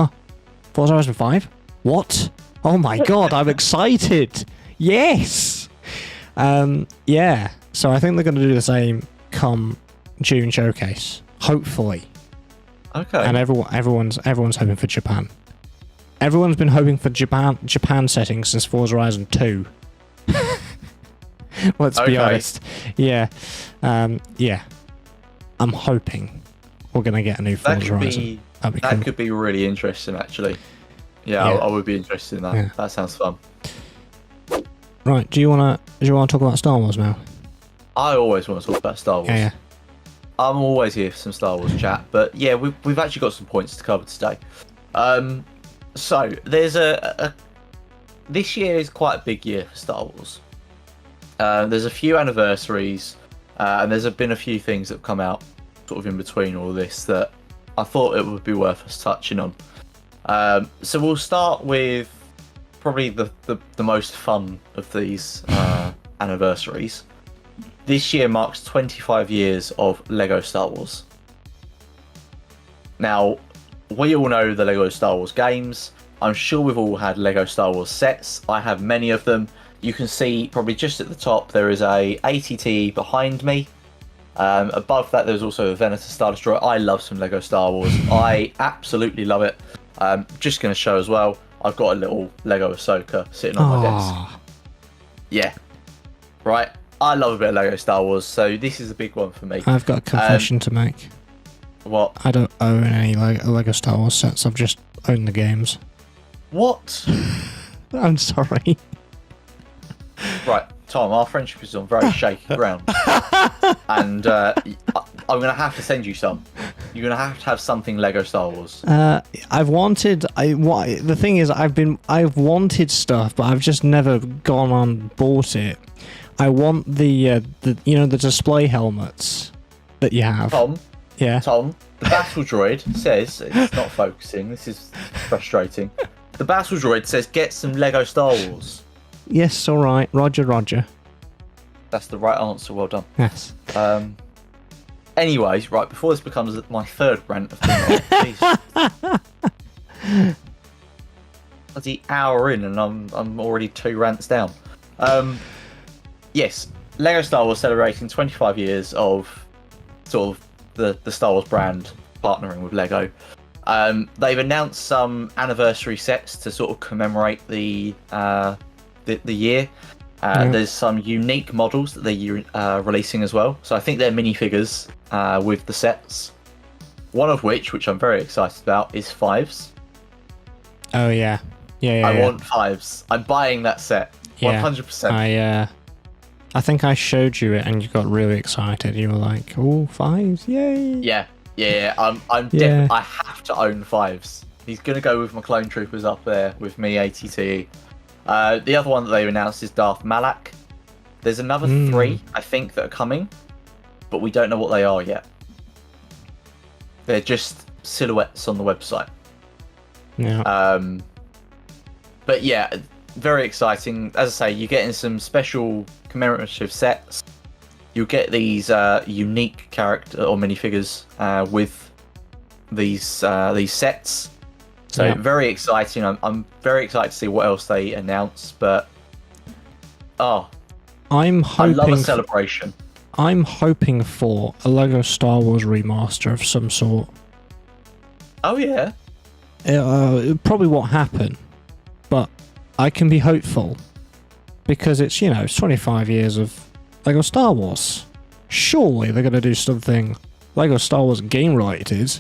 Forza Horizon 5? What? Oh my god, I'm excited! Yes! So I think they're gonna do the same come June showcase. Hopefully. Okay. And everyone's hoping for Japan. Everyone's been hoping for Japan settings since Forza Horizon 2. Let's be Okay. honest. Yeah. Yeah. I'm hoping we're going to get a new That Forza could Horizon. be That'd be that cool. could be really interesting, actually. Yeah, Yeah. I would be interested in that. Yeah. That sounds fun. Right, do you wanna talk about Star Wars now? I always want to talk about Star Wars. Yeah. I'm always here for some Star Wars chat, but yeah, we've actually got some points to cover today. So there's this year is quite a big year for Star Wars. There's a few anniversaries, and there's been a few things that have come out sort of in between all this that I thought it would be worth us touching on. So we'll start with probably the most fun of these anniversaries. This year marks 25 years of LEGO Star Wars. Now, we all know the LEGO Star Wars games. I'm sure we've all had LEGO Star Wars sets. I have many of them. You can see probably just at the top there is a ATT behind me. Above that there's also a Venator Star Destroyer. I love some LEGO Star Wars. I absolutely love it. Just going to show as well, I've got a little LEGO Ahsoka sitting on my desk. Yeah. Right. I love a bit of LEGO Star Wars, so this is a big one for me. I've got a confession to make. What? I don't own any LEGO Star Wars sets. I've just owned the games. What? I'm sorry. Right, Tom, our friendship is on very shaky ground. And I'm going to have to send you some. You're going to have something LEGO Star Wars. The thing is, I've wanted stuff, but I've just never gone on bought it. I want the display helmets that you have. Tom, Yeah. the battle droid says, it's not focusing, this is frustrating. The battle droid says, get some LEGO Star Wars. Yes, all right. Roger. That's the right answer, well done. Yes. Anyways, right, before this becomes my third rant of the night, please. Bloody hour in and I'm already 2 rants down. Yes, LEGO Star Wars celebrating 25 years of sort of the Star Wars brand partnering with LEGO. They've announced some anniversary sets to sort of commemorate the year. There's some unique models that they're releasing as well. So I think they're minifigures with the sets. One of which I'm very excited about, is Fives. Oh yeah. I want Fives. I'm buying that set. 100%. I think I showed you it and you got really excited. You were like, "Oh, Fives, yay!" Yeah. I have to own Fives. He's gonna go with my clone troopers up there with me, ATT. The other one that they've announced is Darth Malak. There's another 3, I think, that are coming, but we don't know what they are yet. They're just silhouettes on the website. Yeah. But yeah, very exciting. As I say, you're getting some special commemorative sets. You'll get these unique character or minifigures with these sets. So Yeah. very exciting. I'm very excited to see what else they announce. But I'm I hoping. love a celebration. I'm hoping for a LEGO Star Wars remaster of some sort. Oh yeah. It probably won't happen, but I can be hopeful because it's 25 years of LEGO Star Wars. Surely they're going to do something LEGO Star Wars game related.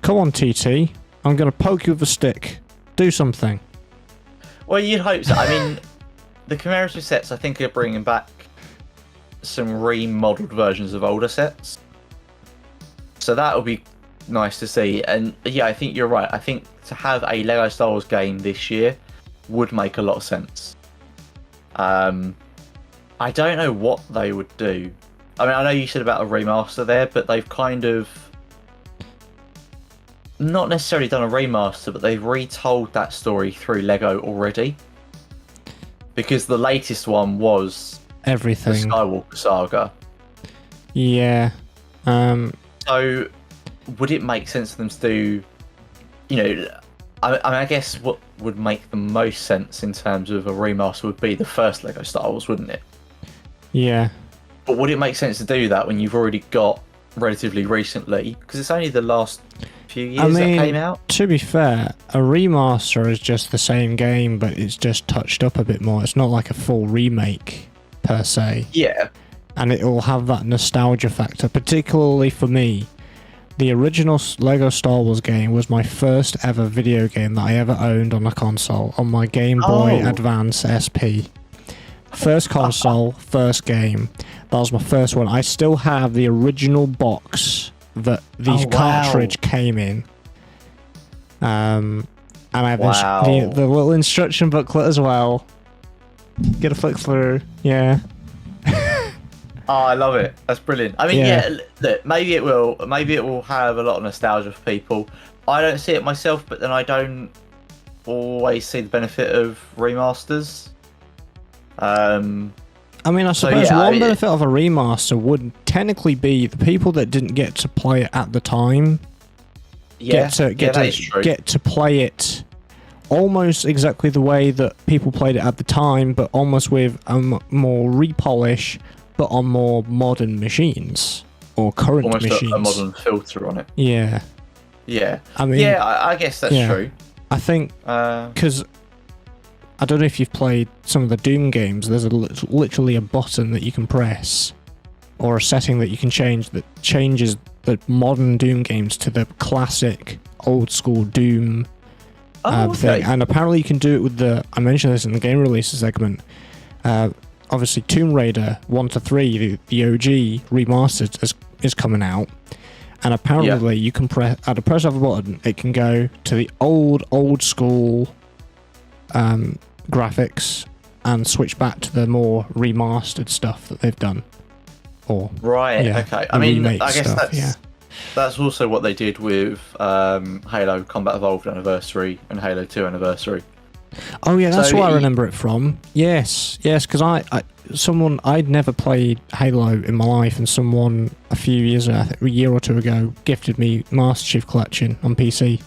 Come on, TT. I'm going to poke you with a stick. Do something. Well, you'd hope so. I mean, the commemorative sets, I think, are bringing back some remodeled versions of older sets. So that would be nice to see. And yeah, I think you're right. I think to have a LEGO Star Wars game this year would make a lot of sense. I don't know what they would do. I mean, I know you said about a remaster there, but they've kind of not necessarily done a remaster, but they've retold that story through LEGO already. Because the latest one was Everything. the Skywalker saga. Yeah. So, would it make sense for them to do, I guess what would make the most sense in terms of a remaster would be the first LEGO Star Wars, wouldn't it? Yeah. But would it make sense to do that when you've already got relatively recently? Because it's only the last few years that came out. To be fair, a remaster is just the same game, but it's just touched up a bit more. It's not like a full remake per se. Yeah. And it will have that nostalgia factor, particularly for me. The original Lego Star Wars game was my first ever video game that I ever owned on a console, on my Game Boy Advance SP. First console, first game. That was my first one. I still have the original box that the cartridge came in. And I have the little instruction booklet as well. Get a flick through, yeah. Oh, I love it. That's brilliant. I mean, look, maybe it will have a lot of nostalgia for people. I don't see it myself, but then I don't always see the benefit of remasters. I mean, I suppose one benefit of a remaster would technically be the people that didn't get to play it at the time get to play it almost exactly the way that people played it at the time, but almost with a more repolish, but on more modern machines or current machines. Almost a modern filter on it. Yeah. Yeah. I mean, I guess that's true. I think because I don't know if you've played some of the Doom games. There's literally a button that you can press, or a setting that you can change that changes the modern Doom games to the classic old school Doom thing. And apparently you can do it with I mentioned this in the game releases segment. Obviously Tomb Raider 1 to 3, the OG remastered is coming out, and apparently you can press of a button, it can go to the old school graphics and switch back to the more remastered stuff that they've done. Okay. I mean, I guess that's also what they did with Halo Combat Evolved Anniversary and Halo 2 Anniversary. Oh yeah, that's where I remember it from. Yes, because I'd never played Halo in my life, and someone a year or two ago gifted me Master Chief Collection on PC.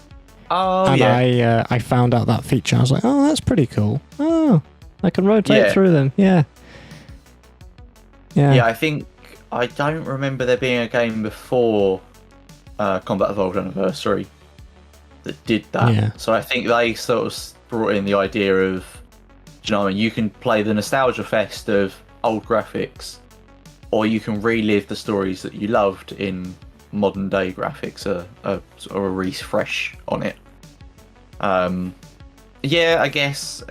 I found out that feature. I was like, oh, that's pretty cool. Oh, I can rotate through them. Yeah. I don't remember there being a game before Combat Evolved Anniversary that did that. Yeah. So I think they sort of brought in the idea of, do you know what I mean? You can play the nostalgia fest of old graphics, or you can relive the stories that you loved in modern day graphics, or a refresh on it. I guess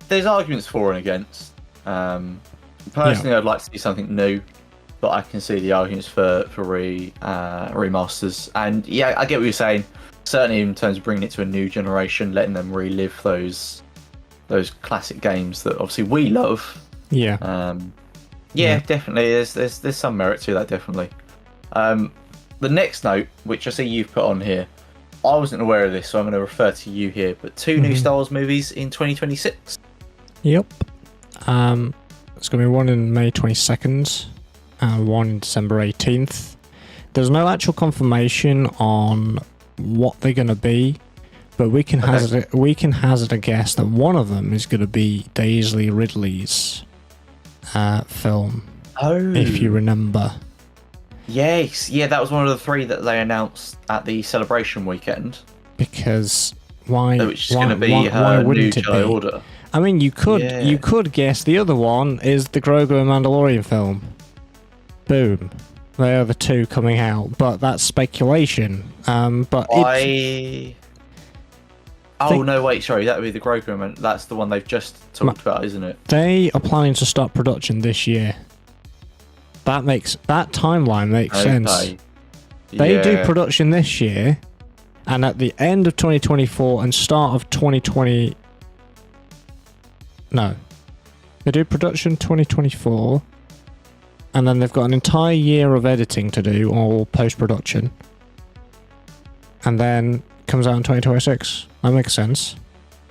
there's arguments for and against. Personally, I'd like to see something new, but I can see the arguments for remasters. And I get what you're saying. Certainly in terms of bringing it to a new generation, letting them relive those classic games that obviously we love. Definitely. There's some merit to that, definitely. The next note, which I see you've put on here, I wasn't aware of this, so I'm going to refer to you here. But 2 new Star Wars movies in 2026. Yep. It's going to be one in May 22nd and one in December 18th. There's no actual confirmation on what they're going to be, but we can hazard a guess that one of them is going to be Daisy Ridley's film. If you remember. Yes, that was one of the 3 that they announced at the Celebration weekend. Because why? Which is going to be her new Jedi Order. I mean, you could guess the other one is the Grogu and Mandalorian film. Boom. They are the 2 coming out, but that's speculation. No, wait, sorry, that would be the Grogu one. That's the one they've just talked about, isn't it? They are planning to start production this year. That timeline makes sense. They do production this year, and at the end of 2024 and start of 2020. No, they do production 2024. And then they've got an entire year of editing to do, all post-production. And then comes out in 2026. That makes sense,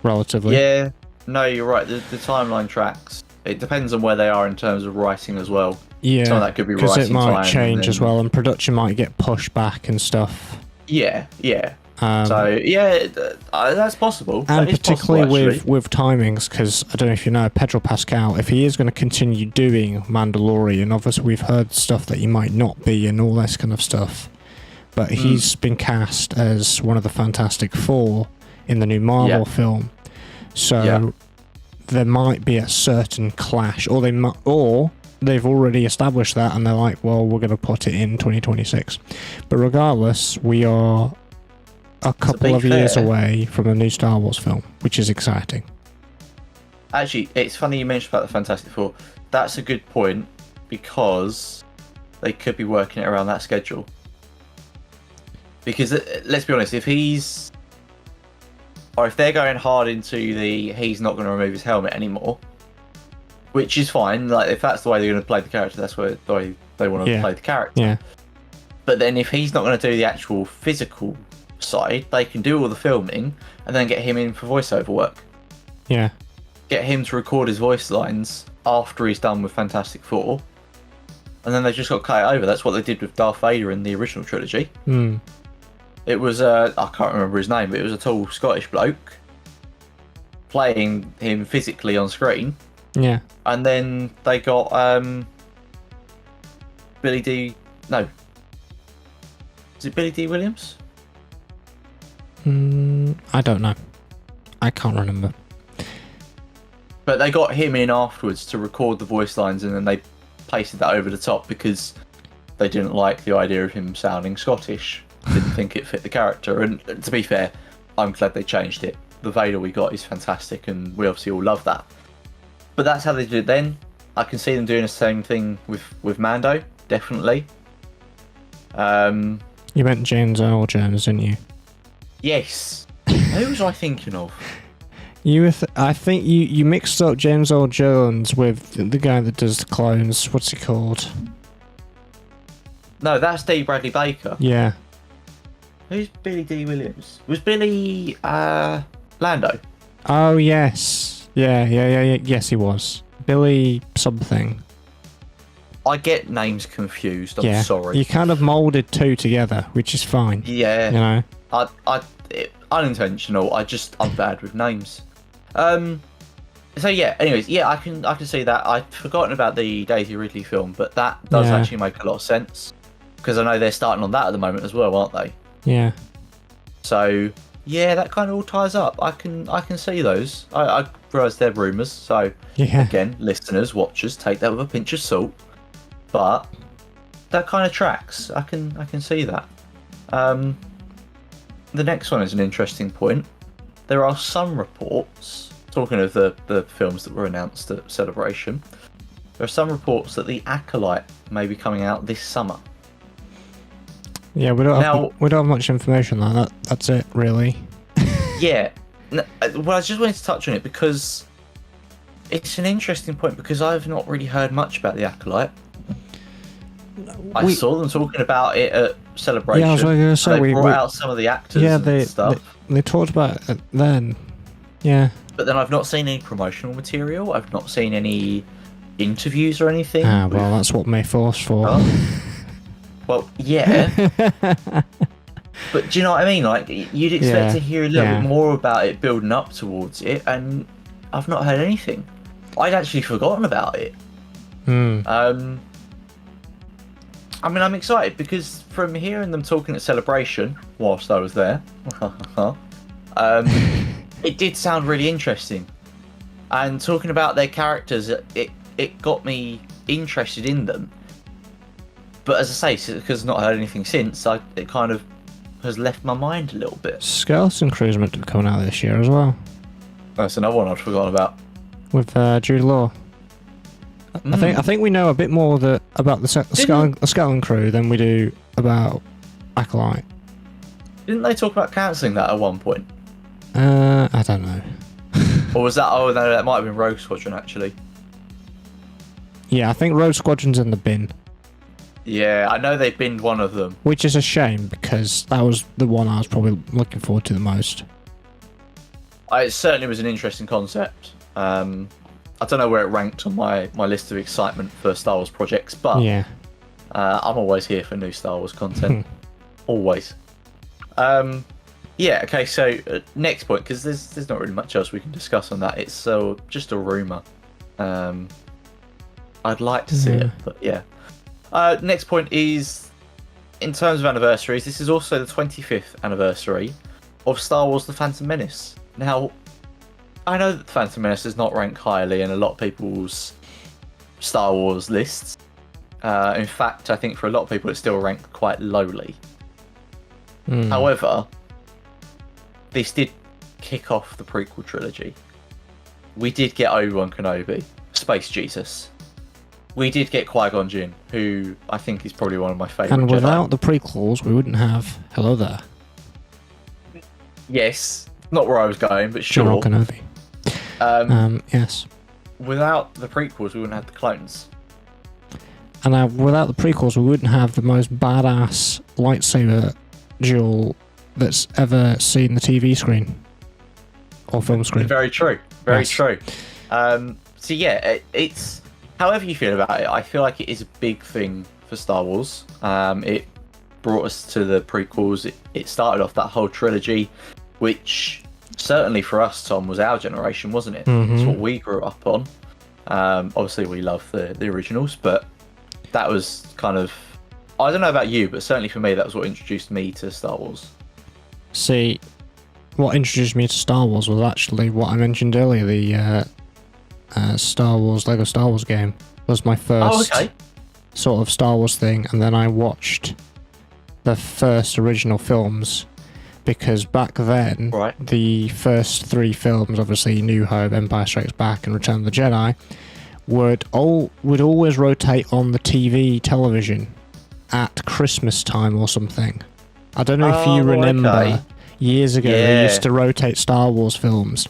relatively. Yeah, no, you're right. The timeline tracks. It depends on where they are in terms of writing as well. Yeah, some of that could be because writing it might time change as well, and production might get pushed back and stuff. Yeah. That's possible. And particularly with timings, because I don't know if you know, Pedro Pascal, if he is going to continue doing Mandalorian, obviously we've heard stuff that he might not be and all this kind of stuff, but he's been cast as one of the Fantastic Four in the new Marvel film. So there might be a certain clash, or they've already established that, and they're like, well, we're going to put it in 2026. But regardless, we are a couple of years away from a new Star Wars film, which is exciting. Actually, it's funny you mentioned about the Fantastic Four. That's a good point, because they could be working it around that schedule. Because let's be honest, if they're going hard into he's not going to remove his helmet anymore, which is fine. Like, if that's the way they're going to play the character, that's the way they want to play the character. Yeah. But then if he's not going to do the actual physical side, they can do all the filming and then get him in for voiceover work. Yeah. Get him to record his voice lines after he's done with Fantastic Four, and then they've just got to cut it over. That's what they did with Darth Vader in the original trilogy. It was I can't remember his name, but it was a tall Scottish bloke playing him physically on screen. Yeah. And then they got Billy D. No, is it Billy D. Williams? I don't know. I can't remember. But they got him in afterwards to record the voice lines, and then they pasted that over the top because they didn't like the idea of him sounding Scottish. Didn't think it fit the character. And to be fair, I'm glad they changed it. The Vader we got is fantastic, and we obviously all love that. But that's how they did it then. I can see them doing the same thing with Mando, definitely. You meant James Earl Jones, didn't you? Yes. Who was I thinking of? I think you mixed up James Earl Jones with the guy that does the clones. What's he called? No, that's D. Bradley Baker. Yeah. Who's Billy D. Williams? Was Billy Lando? Oh, yes. Yeah. Yes, he was. Billy something. I get names confused. I'm sorry. You kind of moulded two together, which is fine. Yeah. You know? Unintentional. I'm bad with names. So yeah. Anyways, yeah, I can see that. I'd forgotten about the Daisy Ridley film, but that does actually make a lot of sense, because I know they're starting on that at the moment as well, aren't they? Yeah. So yeah, that kind of all ties up. I can see those. I realise they're rumours. So again, listeners, watchers, take that with a pinch of salt. But that kind of tracks. I can see that. The next one is an interesting point. There are some reports, talking of the films that were announced at Celebration, there are some reports that the Acolyte may be coming out this summer. Yeah, we don't have much information on that. That's it, really. Yeah. Well, I just wanted to touch on it because it's an interesting point, because I've not really heard much about the Acolyte. I saw them talking about it at Celebration. Yeah, I was going to say, they brought out some of the actors and stuff. They talked about it then. Yeah. But then I've not seen any promotional material. I've not seen any interviews or anything. Well, that's what May Force for. Oh. Well, yeah. But do you know what I mean? Like, you'd expect to hear a little bit more about it building up towards it, and I've not heard anything. I'd actually forgotten about it. I mean, I'm excited because from hearing them talking at Celebration whilst I was there, it did sound really interesting. And talking about their characters, it got me interested in them. But as I say, because I've not heard anything since, it kind of has left my mind a little bit. Skeleton Crew's meant to be coming out this year as well. That's another one I'd forgotten about. With Jude Law. I think we know a bit more about the Skeleton Crew than we do about Acolyte. Didn't they talk about cancelling that at one point? I don't know. Or was that? Oh no, that might have been Rogue Squadron actually. Yeah, I think Rogue Squadron's in the bin. Yeah, I know they binned one of them. Which is a shame, because that was the one I was probably looking forward to the most. It certainly was an interesting concept. I don't know where it ranked on my list of excitement for Star Wars projects, but I'm always here for new Star Wars content. Always. Yeah, okay, so next point, because there's not really much else we can discuss on that. It's just a rumour. I'd like to see it, but yeah. Next point is, in terms of anniversaries, this is also the 25th anniversary of Star Wars The Phantom Menace. Now, I know that Phantom Menace does not rank highly in a lot of people's Star Wars lists. In fact, I think for a lot of people, it's still ranked quite lowly. However, this did kick off the prequel trilogy. We did get Obi-Wan Kenobi, Space Jesus. We did get Qui-Gon Jinn, who I think is probably one of my favourite And Jedi. without the prequels, we wouldn't have Hello There. Yes, not where I was going, but sure. General Kenobi. Yes. Without the prequels, we wouldn't have the clones. And without the prequels, we wouldn't have the most badass lightsaber duel that's ever seen the TV screen or film screen. Very true. Very Yes. true. So yeah, it's however you feel about it. I feel like it is a big thing for Star Wars. It brought us to the prequels. It started off that whole trilogy, which certainly for us, Tom, was our generation, wasn't it? It's what we grew up on. Obviously, we love the originals, but that was kind of, I don't know about you, but certainly for me, that was what introduced me to Star Wars. See, what introduced me to Star Wars was actually what I mentioned earlier, the Lego Star Wars game was my first sort of Star Wars thing, and then I watched the first original films, because back then, the first three films, obviously New Hope, Empire Strikes Back, and Return of the Jedi, would always rotate on the television at Christmas time or something. I don't know if you remember, years ago they used to rotate Star Wars films,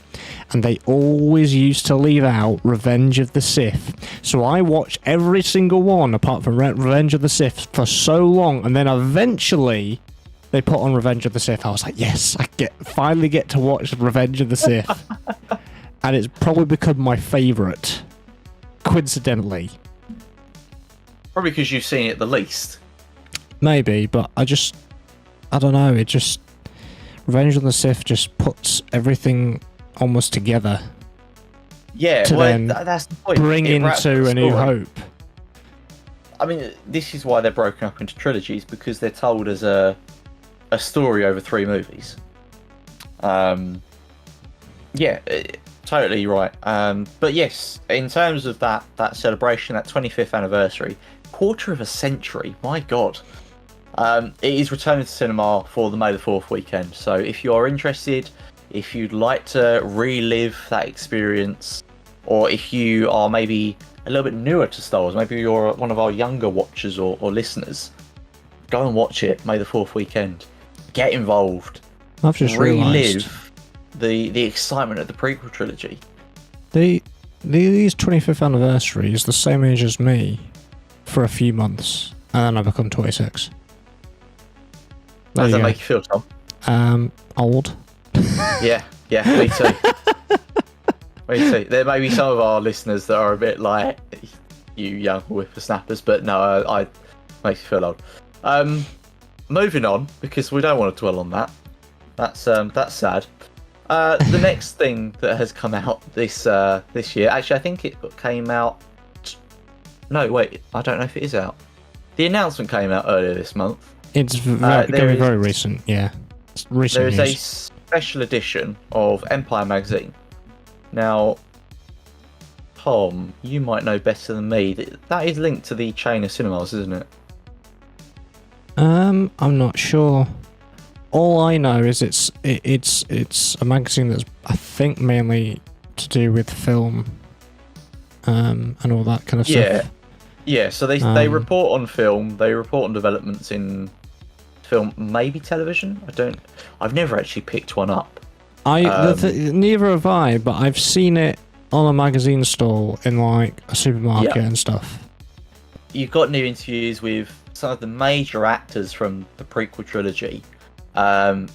and they always used to leave out Revenge of the Sith. So I watched every single one apart from Revenge of the Sith for so long, and then eventually they put on Revenge of the Sith. I was like, yes, I finally get to watch Revenge of the Sith. And it's probably become my favourite, coincidentally. Probably because you've seen it the least. Maybe, but I don't know, Revenge of the Sith just puts everything almost together. Yeah, that's the point. Bring into A New Hope. I mean, this is why they're broken up into trilogies, because they're told as a story over 3 movies. Yeah, totally right. But yes, in terms of that celebration, that 25th anniversary, quarter of a century, my God. It is returning to cinema for the May the 4th weekend. So if you are interested, if you'd like to relive that experience, or if you are maybe a little bit newer to Star Wars, maybe you're one of our younger watchers or listeners, go and watch it May the 4th weekend. Get involved. I've just realised the excitement of the prequel trilogy. These 25th anniversary is the same age as me for a few months, and then I become 26. How does that make you feel, Tom? Old. Yeah, me too. Me too. There may be some of our listeners that are a bit like you young whippersnappers, but no, I makes you feel old. Moving on, because we don't want to dwell on that. That's sad. The next thing that has come out this year, actually, I think it came out. No, wait, I don't know if it is out. The announcement came out earlier this month. It's very recent, yeah. It's recent there is news. a special edition of Empire magazine. Now, Tom, you might know better than me. That is linked to the chain of cinemas, isn't it? I'm not sure. All I know is it's a magazine that's, I think, mainly to do with film, and all that kind of stuff. Yeah. So they report on film. They report on developments in film, maybe television. I've never actually picked one up. Neither have I, but I've seen it on a magazine stall in like a supermarket and stuff. You've got new interviews with some of the major actors from the prequel trilogy, and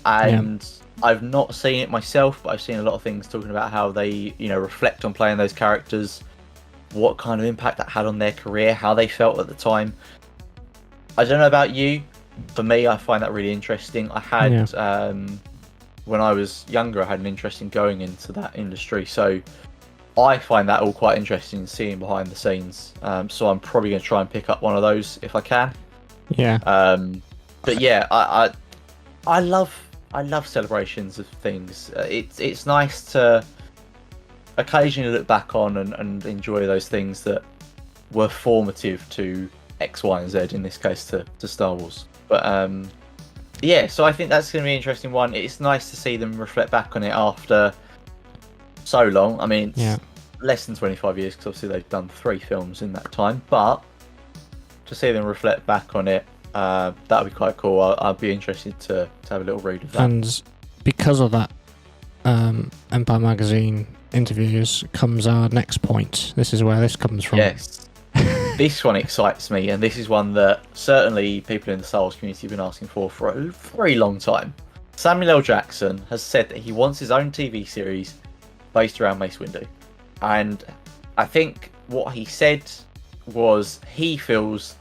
I've not seen it myself, but I've seen a lot of things talking about how they, reflect on playing those characters, what kind of impact that had on their career, how they felt at the time. I don't know about you. For me, I find that really interesting. I had, when I was younger, I had an interest in going into that industry. So I find that all quite interesting, seeing behind the scenes. So I'm probably going to try and pick up one of those if I can. Yeah. But yeah, I love celebrations of things. It's nice to occasionally look back on and enjoy those things that were formative to X, Y, and Z, in this case to Star Wars. But yeah, so I think that's going to be an interesting one. It's nice to see them reflect back on it after so long. I mean, it's less than 25 years, because obviously they've done 3 films in that time, but to see them reflect back on it, that would be quite cool. I'd be interested to have a little read of that. And because of that, Empire Magazine interviews comes our next point. This is where this comes from. Yes. This one excites me, and this is one that certainly people in the Star Wars community have been asking for a very long time. Samuel L. Jackson has said that he wants his own TV series based around Mace Windu. And I think what he said was he feels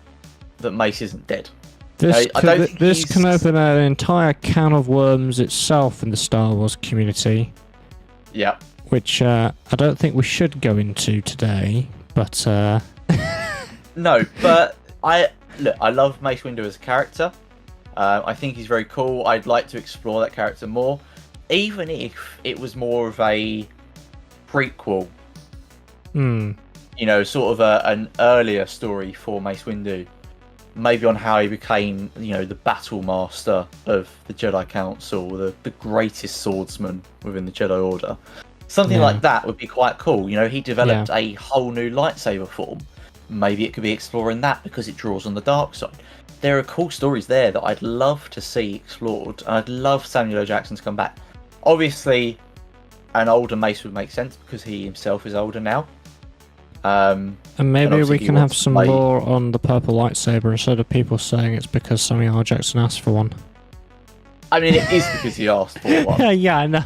that Mace isn't dead. This can open an entire can of worms itself in the Star Wars community. Yeah. Which I don't think we should go into today, but... No, but I love Mace Windu as a character. I think he's very cool. I'd like to explore that character more, even if it was more of a prequel. You know, sort of an earlier story for Mace Windu, maybe on how he became, you know, the battle master of the Jedi Council, the greatest swordsman within the Jedi Order. Something like that would be quite cool. You know, he developed a whole new lightsaber form. Maybe it could be exploring that because it draws on the dark side. There are cool stories there that I'd love to see explored. I'd love Samuel L. Jackson to come back. Obviously, an older Mace would make sense because he himself is older now. And maybe we can have some more on the purple lightsaber instead of people saying it's because Samuel L. Jackson asked for one. I mean, it is because he asked for one. Yeah, I know.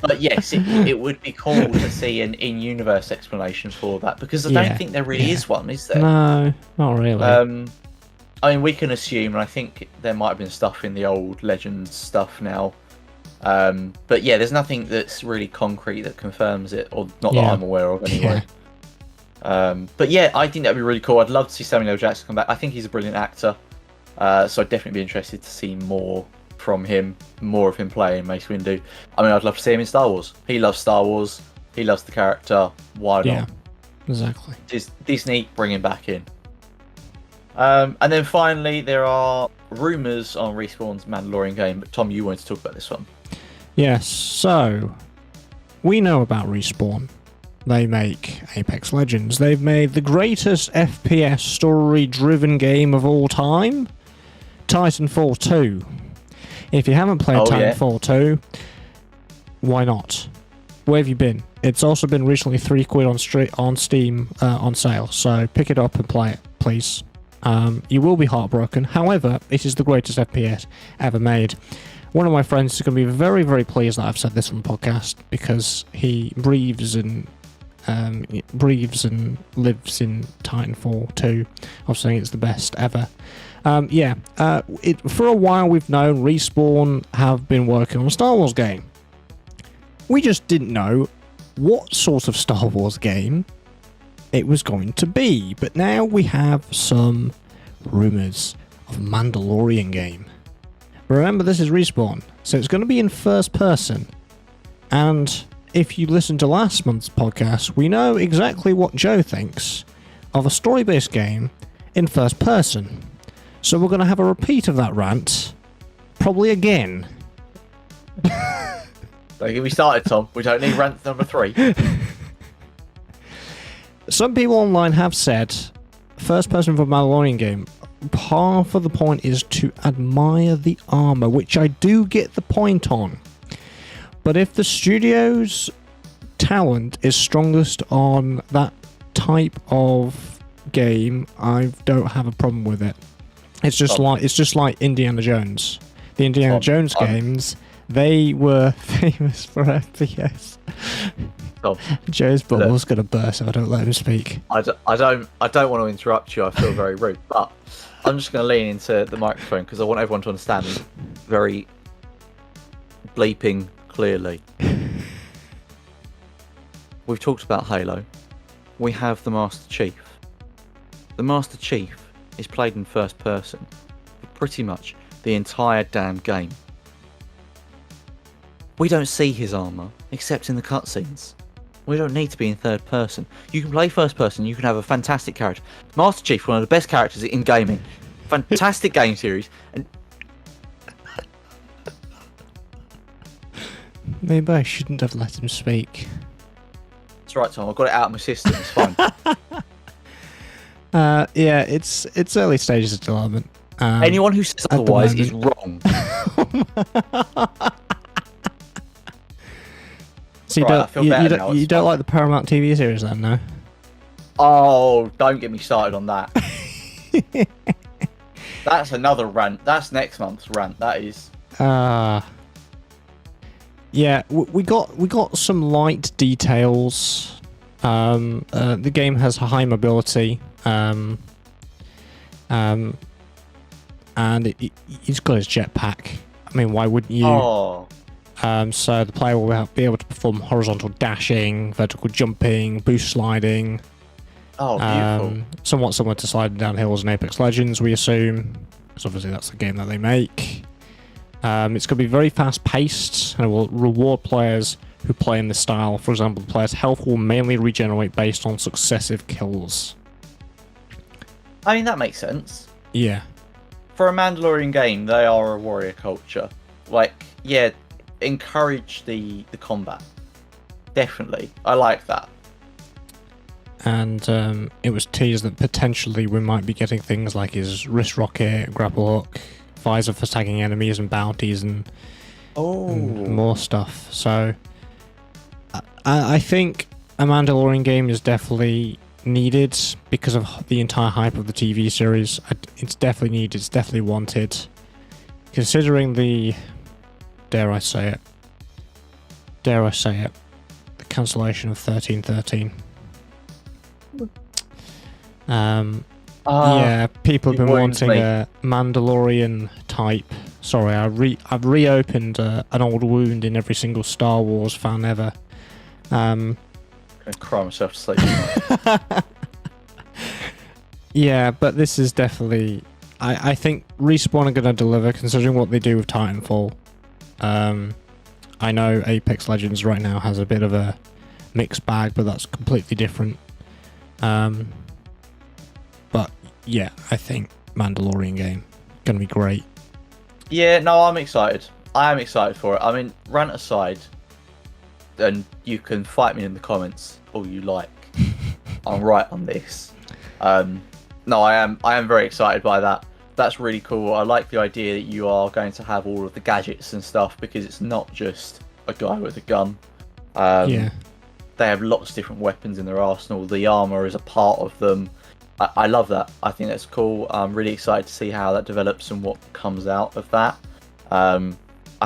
But yes, it would be cool to see an in-universe explanation for that, because I don't think there really is one, is there? No, not really. I mean, we can assume, and I think there might have been stuff in the old Legends stuff now. But yeah, there's nothing that's really concrete that confirms it, or not that I'm aware of anyway. But yeah, I think that'd be really cool. I'd love to see Samuel L. Jackson come back. I think he's a brilliant actor. So I'd definitely be interested to see more from him, more of him playing Mace Windu. I mean, I'd love to see him in Star Wars. He loves Star Wars. He loves the character. Why not? Yeah, exactly. Disney, bring him back in. And then finally, there are rumours on Respawn's Mandalorian game. But Tom, you wanted to talk about this one. Yes, so we know about Respawn. They make Apex Legends. They've made the greatest FPS story-driven game of all time, Titanfall 2. If you haven't played Titanfall 2, why not? Where have you been? It's also been recently £3 on Steam on sale, so pick it up and play it, please. You will be heartbroken. However, it is the greatest FPS ever made. One of my friends is going to be very, very pleased that I've said this on the podcast, because he breathes and lives in Titanfall 2 of saying it's the best ever. For a while we've known Respawn have been working on a Star Wars game. We just didn't know what sort of Star Wars game it was going to be, but now we have some rumours of a Mandalorian game. Remember, this is Respawn, so it's going to be in first person, and if you listen to last month's podcast, we know exactly what Joe thinks of a story-based game in first person. So we're going to have a repeat of that rant, probably again. Don't get me started, Tom. We don't need rant number 3. Some people online have said, first person for a Mandalorian game, half of the point is to admire the armor, which I do get the point on. But if the studio's talent is strongest on that type of game, I don't have a problem with it. It's just like Indiana Jones. The Indiana Jones games, they were famous for FPS. Joe's bubble's gonna burst if I don't let him speak. I don't want to interrupt you. I feel very rude, but I'm just going to lean into the microphone because I want everyone to understand very bleeping clearly. We've talked about Halo. We have the Master Chief. The Master Chief is played in first person for pretty much the entire damn game. We don't see his armour except in the cutscenes. We don't need to be in third person. You can play first person. You can have a fantastic character. Master Chief, one of the best characters in gaming. Fantastic game series. And maybe I shouldn't have let him speak. it's right, Tom. I've got it out of my system. It's fine. Yeah, it's early stages of development. Anyone who says otherwise is wrong. So you don't like the Paramount TV series then, no? Oh, don't get me started on that. That's another rant. That's next month's rant. That is. Yeah, we got some light details. The game has high mobility. And he's got his jetpack. I mean, why wouldn't you? Oh. So the player will be able to perform horizontal dashing, vertical jumping, boost sliding. Oh, beautiful. Somewhat similar to sliding down hills in Apex Legends, we assume, because obviously that's the game that they make. It's going to be very fast-paced, and it will reward players who play in this style. For example, the player's health will mainly regenerate based on successive kills. I mean, that makes sense. Yeah. For a Mandalorian game, they are a warrior culture. Like, yeah, encourage the combat. Definitely. I like that. And it was teased that potentially we might be getting things like his wrist rocket, grapple hook, visor for tagging enemies and bounties and more stuff. So I think a Mandalorian game is definitely needed because of the entire hype of the TV series. It's definitely needed. It's definitely wanted. Considering the, dare I say it, the cancellation of 1313. Yeah, people have been wanting a Mandalorian type. Sorry, I've reopened an old wound in every single Star Wars fan ever. I'm gonna cry myself to sleep. Yeah, but this is definitely. I think Respawn are going to deliver, considering what they do with Titanfall. I know Apex Legends right now has a bit of a mixed bag, but that's completely different. But yeah, I think Mandalorian game going to be great. Yeah, no, I'm excited. I am excited for it. I mean, rant aside, and you can fight me in the comments all you like. I'm right on this. No, I am very excited by that. That's really cool. I like the idea that you are going to have all of the gadgets and stuff, because it's not just a guy with a gun. Yeah. They have lots of different weapons in their arsenal. The armor is a part of them. I love that. I think that's cool. I'm really excited to see how that develops and what comes out of that. I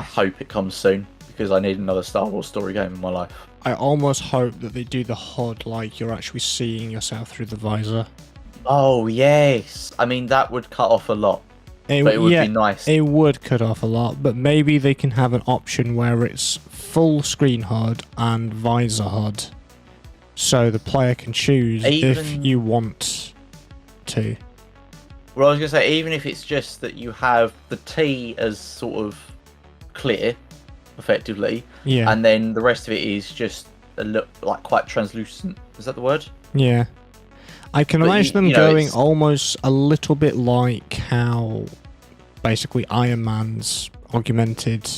hope it comes soon, because I need another Star Wars story game in my life. I almost hope that they do the HUD like you're actually seeing yourself through the visor. Oh, yes. I mean, that would cut off a lot. But it would be nice. It would cut off a lot, but maybe they can have an option where it's full screen HUD and visor HUD. So the player can choose if you want to. Well, I was going to say, even if it's just that you have the T as sort of clear, effectively, yeah, and then the rest of it is just a look like quite translucent. Is that the word? Yeah. I can imagine them going almost a little bit like how basically Iron Man's augmented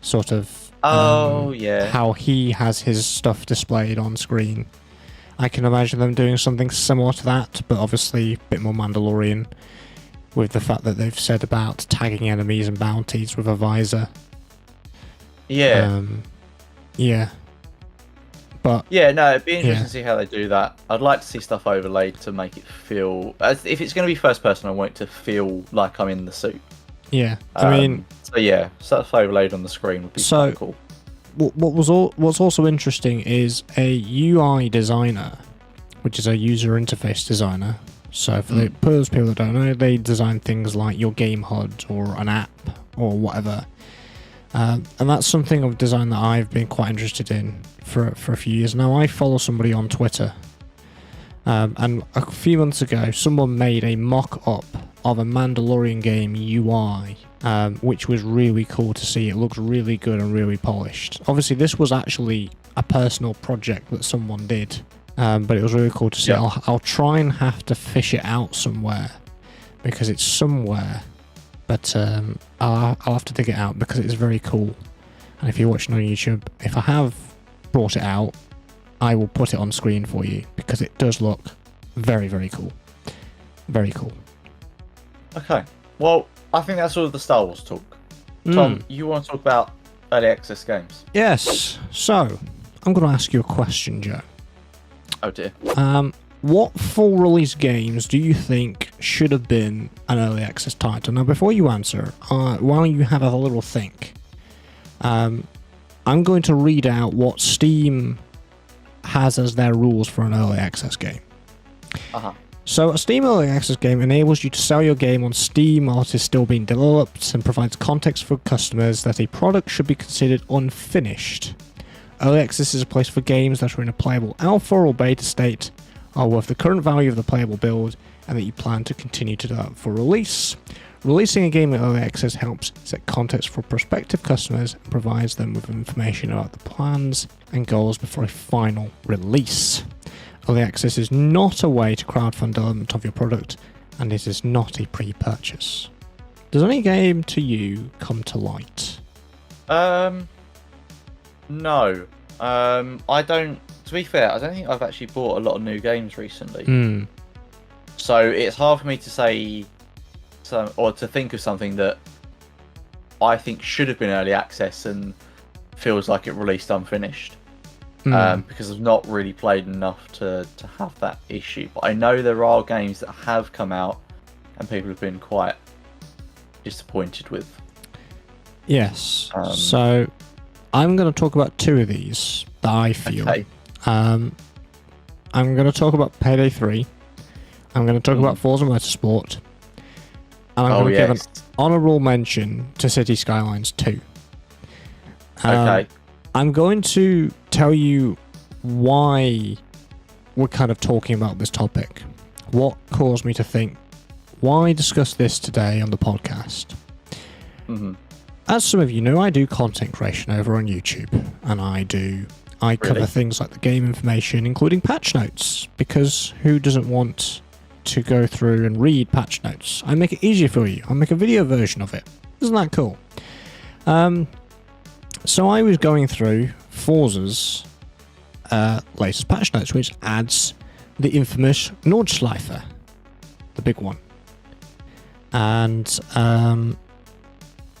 sort of how he has his stuff displayed on screen. I can imagine them doing something similar to that, but obviously a bit more Mandalorian, with the fact that they've said about tagging enemies and bounties with a visor. Yeah. Yeah. But yeah, no, it'd be interesting to see how they do that. I'd like to see stuff overlaid to make it feel, if it's going to be first person, I want it to feel like I'm in the suit. Yeah, I mean, so yeah, stuff overlaid on the screen would be quite cool. What's also interesting is a UI designer, which is a user interface designer. So for those people that don't know, they design things like your game HUD or an app or whatever. And that's something of design that I've been quite interested in for a few years now. I follow somebody on Twitter, and a few months ago someone made a mock-up of a Mandalorian game UI, which was really cool to see. It looks really good and really polished. Obviously this was actually a personal project that someone did, but it was really cool to see. Yeah. I'll try and have to fish it out somewhere because it's somewhere, but I'll have to dig it out because it's very cool. And if you're watching on YouTube, if I have brought it out, I will put it on screen for you because it does look very, very cool. Very cool. Okay. Well, I think that's all of the Star Wars talk. Tom, you want to talk about early access games? Yes. So, I'm going to ask you a question, Joe. Oh dear. What full release games do you think should have been an early access title? Now, before you answer, while you have a little think, I'm going to read out what Steam has as their rules for an early access game. Uh-huh. So, a Steam Early Access game enables you to sell your game on Steam while it is still being developed and provides context for customers that a product should be considered unfinished. Early Access is a place for games that are in a playable alpha or beta state, are worth the current value of the playable build, and that you plan to continue to develop for release. Releasing a game in Early Access helps set context for prospective customers and provides them with information about the plans and goals before a final release. Early Access is not a way to crowdfund development of your product, and it is not a pre-purchase. Does any game to you come to light? No. I don't. To be fair, I don't think I've actually bought a lot of new games recently. So it's hard for me to say, or to think of something that I think should have been early access and feels like it released unfinished. Because I've not really played enough to have that issue. But I know there are games that have come out and people have been quite disappointed with. Yes. So I'm going to talk about two of these that I feel. Okay. I'm going to talk about Payday 3. I'm going to talk about Forza Motorsport. And I'm going to give an honourable mention to City Skylines 2. Okay. I'm going to tell you why we're kind of talking about this topic. What caused me to think, why discuss this today on the podcast? As some of you know, I do content creation over on YouTube, and I cover things like the game information, including patch notes, because who doesn't want to go through and read patch notes? I make it easier for you. I make a video version of it. Isn't that cool? So I was going through Forza's latest patch notes, which adds the infamous Nordschleife, the big one. And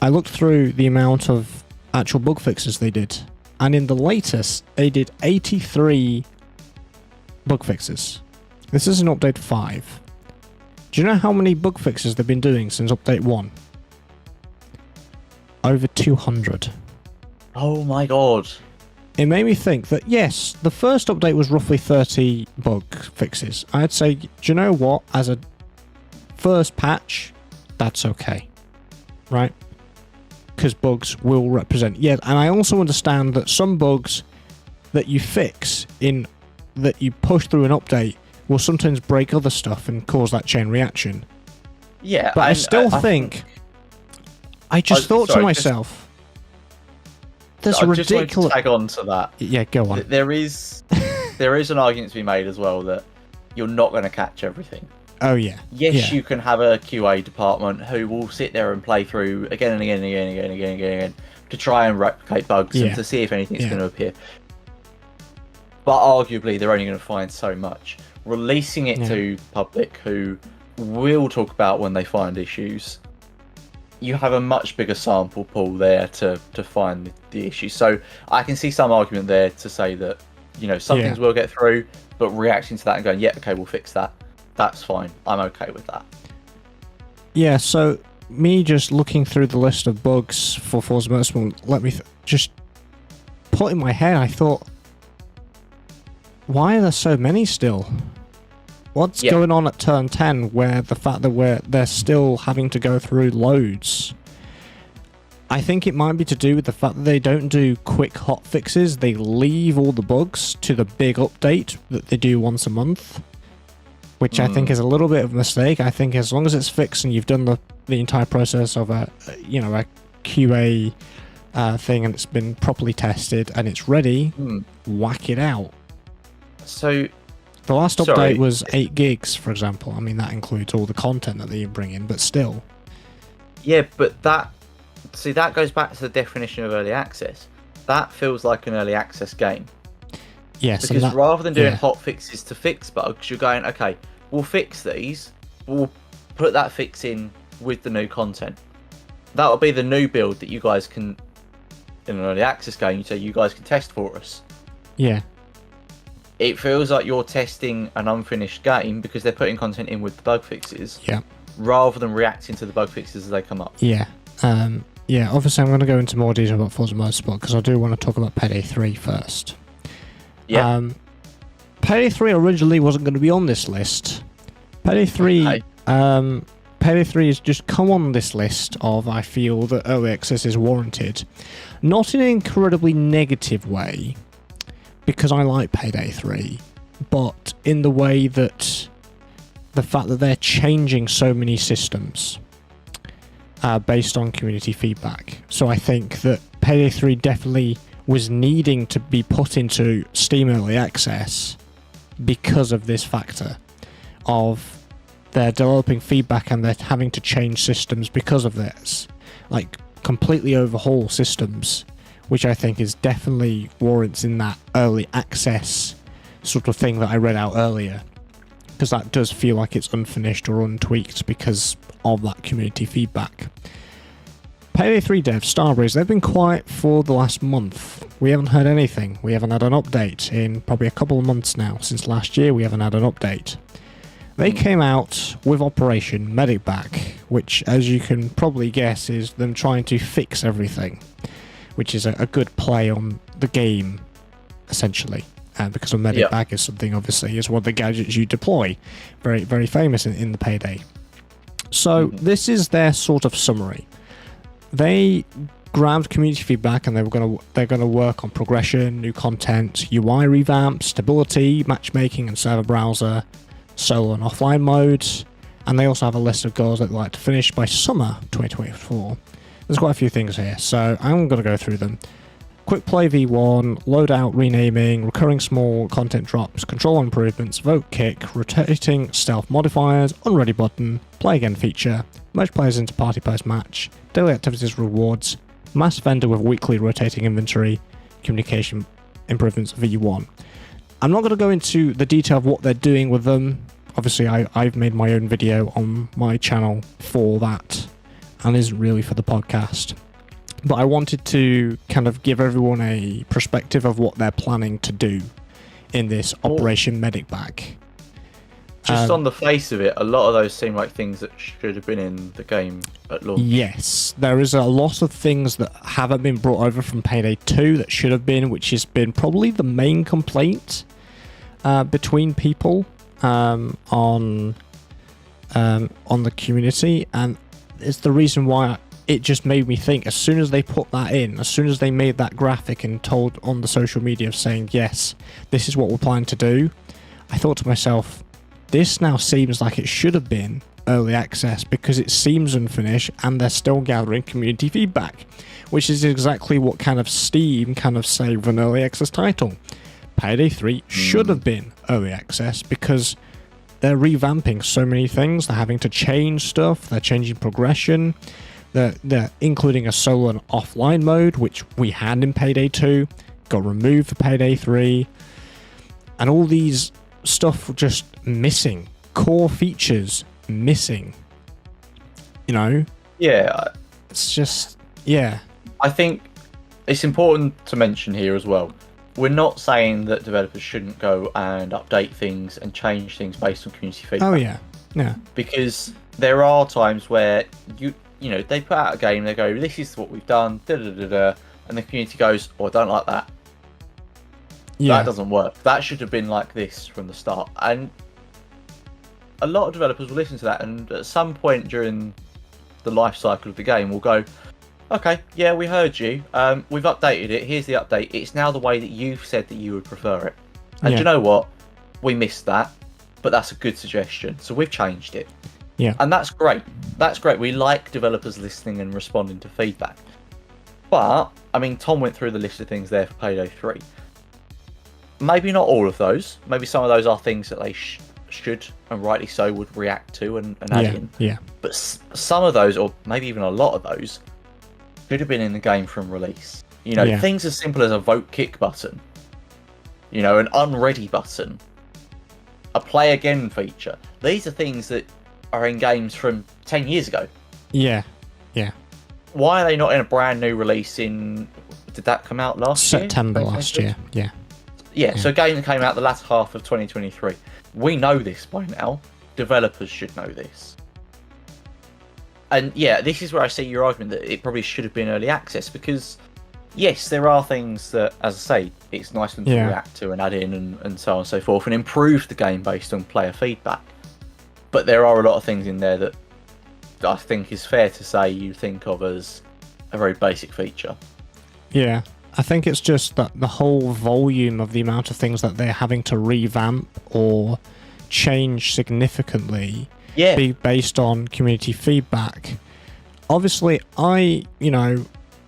I looked through the amount of actual bug fixes they did. And in the latest, they did 83 bug fixes. This is an update 5. Do you know how many bug fixes they've been doing since update 1? Over 200. Oh my god. It made me think that, yes, the first update was roughly 30 bug fixes. I'd say, do you know what? As a first patch, that's okay. Right? Because bugs will represent. Yeah, and I also understand that some bugs that you fix that you push through an update will sometimes break other stuff and cause that chain reaction. Yeah, but I still think... I just thought to myself... There's a ridiculous... Just want to tag on to that. Yeah, go on. There is an argument to be made as well that you're not going to catch everything. Oh, yeah. Yes, you can have a QA department who will sit there and play through again and again and again and again and again and again to try and replicate bugs and to see if anything's going to appear. But arguably, they're only going to find so much. Releasing it to public who will talk about when they find issues, you have a much bigger sample pool there to find the issue. So I can see some argument there to say that, some things will get through, but reacting to that and going, yeah, okay, we'll fix that. That's fine. I'm okay with that. Yeah, so me just looking through the list of bugs for Forza Motorsport, let me just put in my head, I thought, why are there so many still? What's going on at turn 10 where the fact that they're still having to go through loads? I think it might be to do with the fact that they don't do quick hot fixes. They leave all the bugs to the big update that they do once a month, which I think is a little bit of a mistake. I think as long as it's fixed and you've done the entire process of a QA thing and it's been properly tested and it's ready, whack it out. So the last update was 8 gigs, for example. I mean, that includes all the content that they bring in, but still. Yeah, but that goes back to the definition of early access. That feels like an early access game. Yes, because rather than doing hot fixes to fix bugs, you're going, okay, we'll fix these, we'll put that fix in with the new content. That'll be the new build that you guys can, in an early access game, you say you guys can test for us. Yeah. It feels like you're testing an unfinished game because they're putting content in with the bug fixes. Yeah. Rather than reacting to the bug fixes as they come up. Yeah. Yeah, obviously I'm going to go into more detail about Forza Motorsport because I do want to talk about Payday 3 first. Yeah. Payday 3 originally wasn't going to be on this list. Payday 3 has just come on this list of, I feel that early access is warranted. Not in an incredibly negative way, because I like Payday 3, but in the way that the fact that they're changing so many systems based on community feedback. So I think that Payday 3 definitely was needing to be put into Steam Early Access because of this factor of they're developing feedback and they're having to change systems because of this. Like, completely overhaul systems, which I think is definitely warrants in that early access sort of thing that I read out earlier. Because that does feel like it's unfinished or untweaked because of that community feedback. Payday 3 devs, Starbreeze, they've been quiet for the last month. We haven't heard anything. We haven't had an update in probably a couple of months now. Since last year, we haven't had an update. They came out with Operation Medic Back, which, as you can probably guess, is them trying to fix everything, which is a good play on the game, essentially. Because a medic bag is something, obviously, is one of the gadgets you deploy. Very, very famous in the Payday. So this is their sort of summary. They grabbed community feedback and they're gonna work on progression, new content, UI revamp, stability, matchmaking and server browser, solo and offline modes, and they also have a list of goals that they'd like to finish by summer 2024. There's quite a few things here, so I'm gonna go through them. Quick play V1, loadout renaming, recurring small content drops, control improvements, vote kick, rotating stealth modifiers, unready button, play again feature, merge players into party post match, daily activities rewards, mass vendor with weekly rotating inventory, communication improvements V1. I'm not going to go into the detail of what they're doing with them. Obviously, I've made my own video on my channel for that, and isn't really for the podcast. But I wanted to kind of give everyone a perspective of what they're planning to do in this Operation Medic Bag. Just on the face of it, a lot of those seem like things that should have been in the game at launch. Yes, there is a lot of things that haven't been brought over from Payday 2 that should have been, which has been probably the main complaint between people on the community, and it's the reason why it just made me think, as soon as they put that in, as soon as they made that graphic and told on the social media of saying, yes, this is what we're planning to do, I thought to myself, this now seems like it should have been early access because it seems unfinished and they're still gathering community feedback, which is exactly what kind of Steam kind of say with an early access title. Payday 3 should have been early access because they're revamping so many things, they're having to change stuff, they're changing progression, they're including a solo and offline mode, which we had in Payday 2, got removed for Payday 3, and all these stuff just missing. Core features missing. You know? Yeah. It's just, yeah. I think it's important to mention here as well. We're not saying that developers shouldn't go and update things and change things based on community feedback. Oh, yeah. Yeah. Because there are times where you know, they put out a game, they go, this is what we've done, and the community goes, oh, I don't like that. Yeah. That doesn't work. That should have been like this from the start. And a lot of developers will listen to that, and at some point during the life cycle of the game will go, okay, yeah, we heard you. We've updated it. Here's the update. It's now the way that you've said that you would prefer it. And you know what? We missed that, but that's a good suggestion. So we've changed it. Yeah. And that's great. That's great. We like developers listening and responding to feedback. But I mean, Tom went through the list of things there for Payday 3. Maybe not all of those. Maybe some of those are things that they should, and rightly so, would react to and add in. Yeah. But some of those, or maybe even a lot of those, should have been in the game from release. You know, things as simple as a vote kick button. You know, an unready button. A play again feature. These are things that are in games from 10 years ago. Yeah. Why are they not in a brand new release in... Did that come out last year? September last year, Yeah, so a game that came out the latter half of 2023. We know this by now. Developers should know this. And yeah, this is where I see your argument that it probably should have been early access, because yes, there are things that, as I say, it's nice for them to react to and add in and so on and so forth, and improve the game based on player feedback. But there are a lot of things in there that I think is fair to say you think of as a very basic feature. Yeah, I think it's just that the whole volume of the amount of things that they're having to revamp or change significantly be based on community feedback. Obviously, I,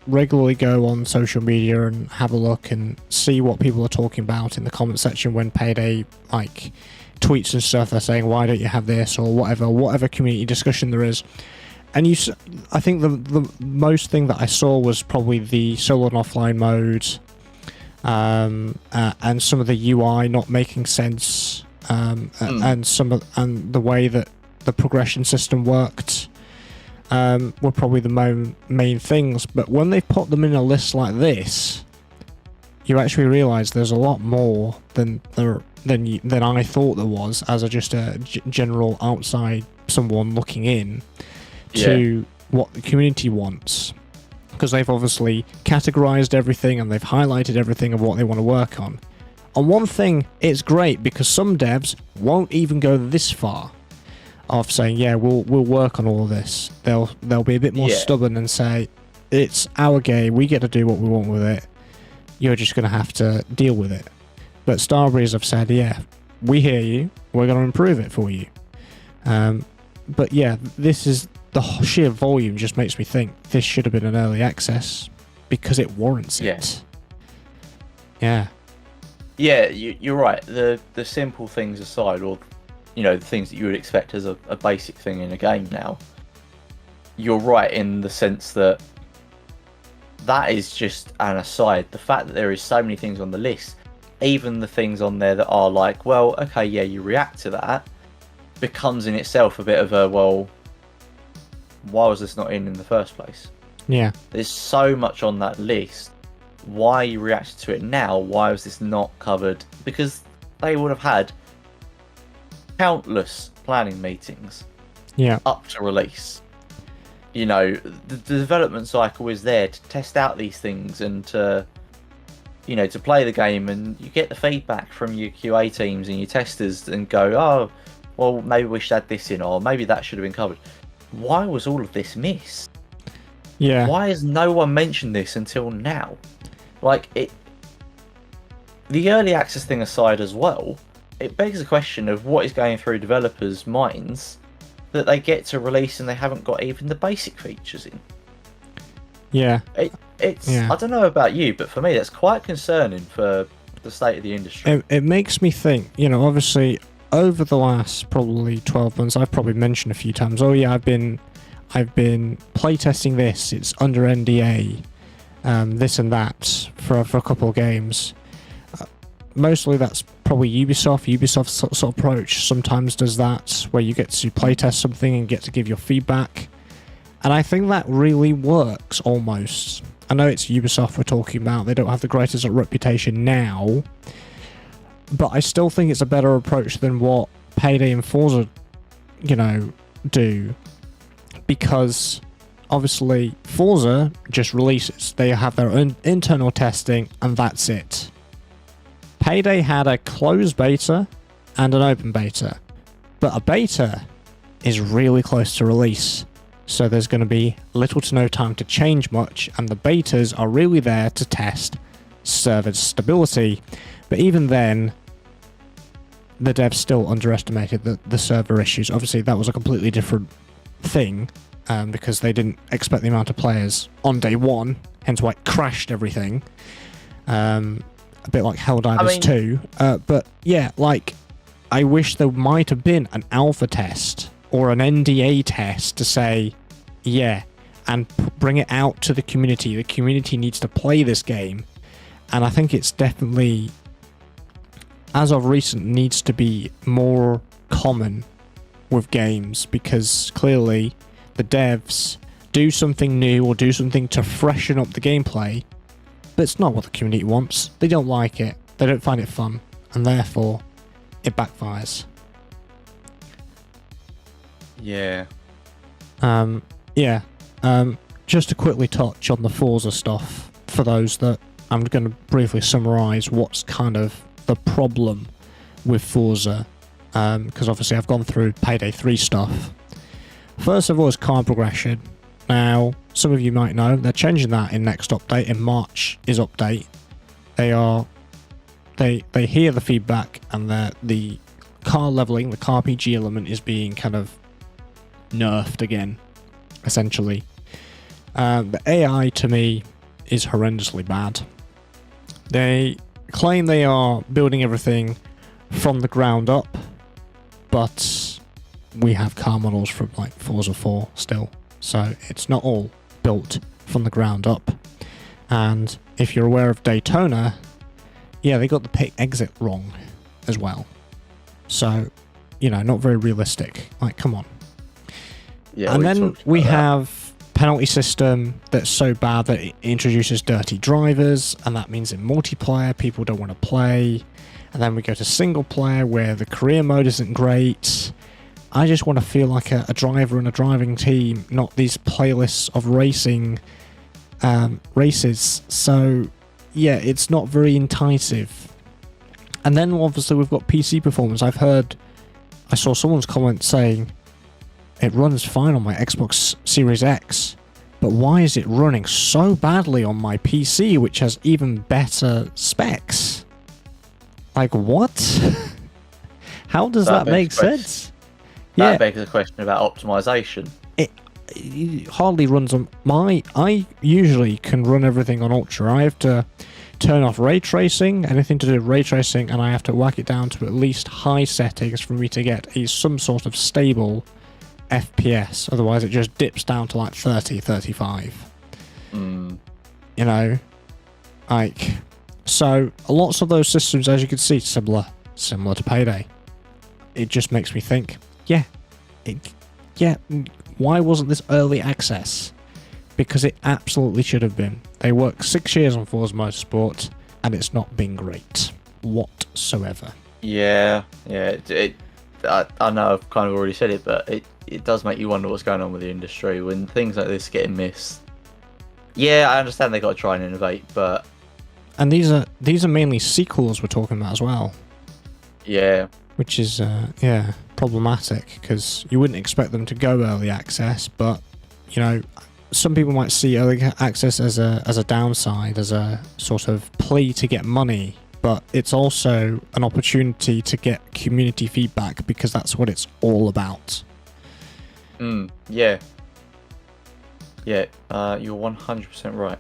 regularly go on social media and have a look and see what people are talking about in the comment section when Payday, tweets and stuff. They're saying, why don't you have this, or whatever community discussion there is. And I think the most thing that I saw was probably the solo and offline mode, and some of the UI not making sense, and the way that the progression system worked, were probably the main things. But when they put them in a list like this, you actually realise there's a lot more than I thought there was, as just a general outside someone looking in to what the community wants, because they've obviously categorized everything and they've highlighted everything of what they want to work on. On one thing, it's great because some devs won't even go this far of saying, we'll work on all of this. They'll be a bit more stubborn and say, it's our game, we get to do what we want with it, you're just going to have to deal with it. But Starbreeze have said, we hear you, we're going to improve it for you. But this is the sheer volume just makes me think this should have been an early access because it warrants it. Yeah, you're right. The simple things aside, or the things that you would expect as a basic thing in a game now, you're right in the sense that is just an aside. The fact that there is so many things on the list, even the things on there that are like, well, okay, you react to that, becomes in itself a bit of a, well, why was this not in the first place? Yeah. There's so much on that list. Why you reacted to it now? Why was this not covered? Because they would have had countless planning meetings up to release. The development cycle is there to test out these things and to play the game, and you get the feedback from your QA teams and your testers and go, oh, well, maybe we should add this in, or maybe that should have been covered. Why was all of this missed? Yeah. Why has no one mentioned this until now? The early access thing aside as well, it begs the question of what is going through developers' minds that they get to release and they haven't got even the basic features in. Yeah. It's I don't know about you, but for me that's quite concerning for the state of the industry. It makes me think, obviously over the last probably 12 months, I've probably mentioned a few times, I've been playtesting this, it's under NDA, this and that for a couple of games. Mostly that's probably Ubisoft's sort of approach sometimes does that, where you get to playtest something and get to give your feedback. And I think that really works almost. I know it's Ubisoft we're talking about, they don't have the greatest reputation now, but I still think it's a better approach than what Payday and Forza, do. Because obviously Forza just releases, they have their own internal testing and that's it. Payday had a closed beta and an open beta, but a beta is really close to release, so there's going to be little to no time to change much, and the betas are really there to test server stability. But even then, the devs still underestimated the server issues. Obviously that was a completely different thing, because they didn't expect the amount of players on day one hence why it crashed everything. A bit like Helldivers 2. But yeah, like, I wish there might have been an alpha test or an NDA test to say, yeah, and bring it out to the community. The community needs to play this game. And I think it's definitely, as of recent, needs to be more common with games, because clearly the devs do something new or do something to freshen up the gameplay, but it's not what the community wants. They don't like it. They don't find it fun, and therefore it backfires. Yeah. Just to quickly touch on the Forza stuff, for those that I'm going to briefly summarise what's kind of the problem with Forza, because obviously I've gone through Payday 3 stuff. First of all is car progression. Now, some of you might know, they're changing that in next update, in March is update. They hear the feedback, and the car leveling, the car PG element is being kind of nerfed again, essentially. The AI to me is horrendously bad. They claim they are building everything from the ground up, but we have car models from like Forza 4 still, so it's not all built from the ground up. And if you're aware of Daytona, yeah, they got the pit exit wrong as well. So, not very realistic. Like, come on. Yeah, and then we have penalty system that's so bad that it introduces dirty drivers, and that means in multiplayer people don't want to play. And then we go to single player where the career mode isn't great. I just want to feel like a driver in a driving team, not these playlists of racing races. So yeah, it's not very enticing. And then obviously we've got PC performance. I saw someone's comment saying it runs fine on my Xbox Series X, but why is it running so badly on my PC, which has even better specs? Like, what? How does that make sense? That begs a question about optimization. It hardly runs on my... I usually can run everything on Ultra. I have to turn off ray tracing, anything to do with ray tracing, and I have to whack it down to at least high settings for me to get some sort of stable FPS. Otherwise it just dips down to like 30, 35. Like... So, lots of those systems, as you can see, similar to Payday. It just makes me think, why wasn't this early access? Because it absolutely should have been. They worked 6 years on Forza Motorsport, and it's not been great whatsoever. Yeah. I know I've kind of already said it, but it does make you wonder what's going on with the industry when things like this get missed. Yeah, I understand they got to try and innovate, but... And these are mainly sequels we're talking about as well. Yeah. Which is, problematic, because you wouldn't expect them to go early access, but, some people might see early access as a downside, as a sort of plea to get money, but it's also an opportunity to get community feedback, because that's what it's all about. Yeah. You're 100% right.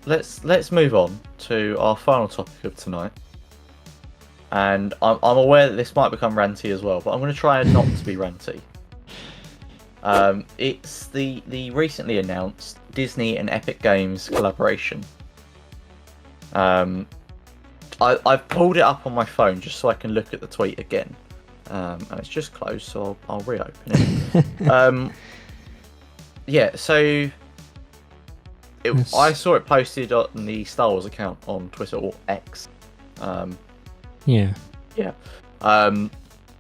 Let's move on to our final topic of tonight. And I'm aware that this might become ranty as well, but I'm going to try not to be ranty. It's the recently announced Disney and Epic Games collaboration. I've pulled it up on my phone just so I can look at the tweet again. And it's just closed, so I'll reopen it. So... I saw it posted on the Star Wars account on Twitter, or X.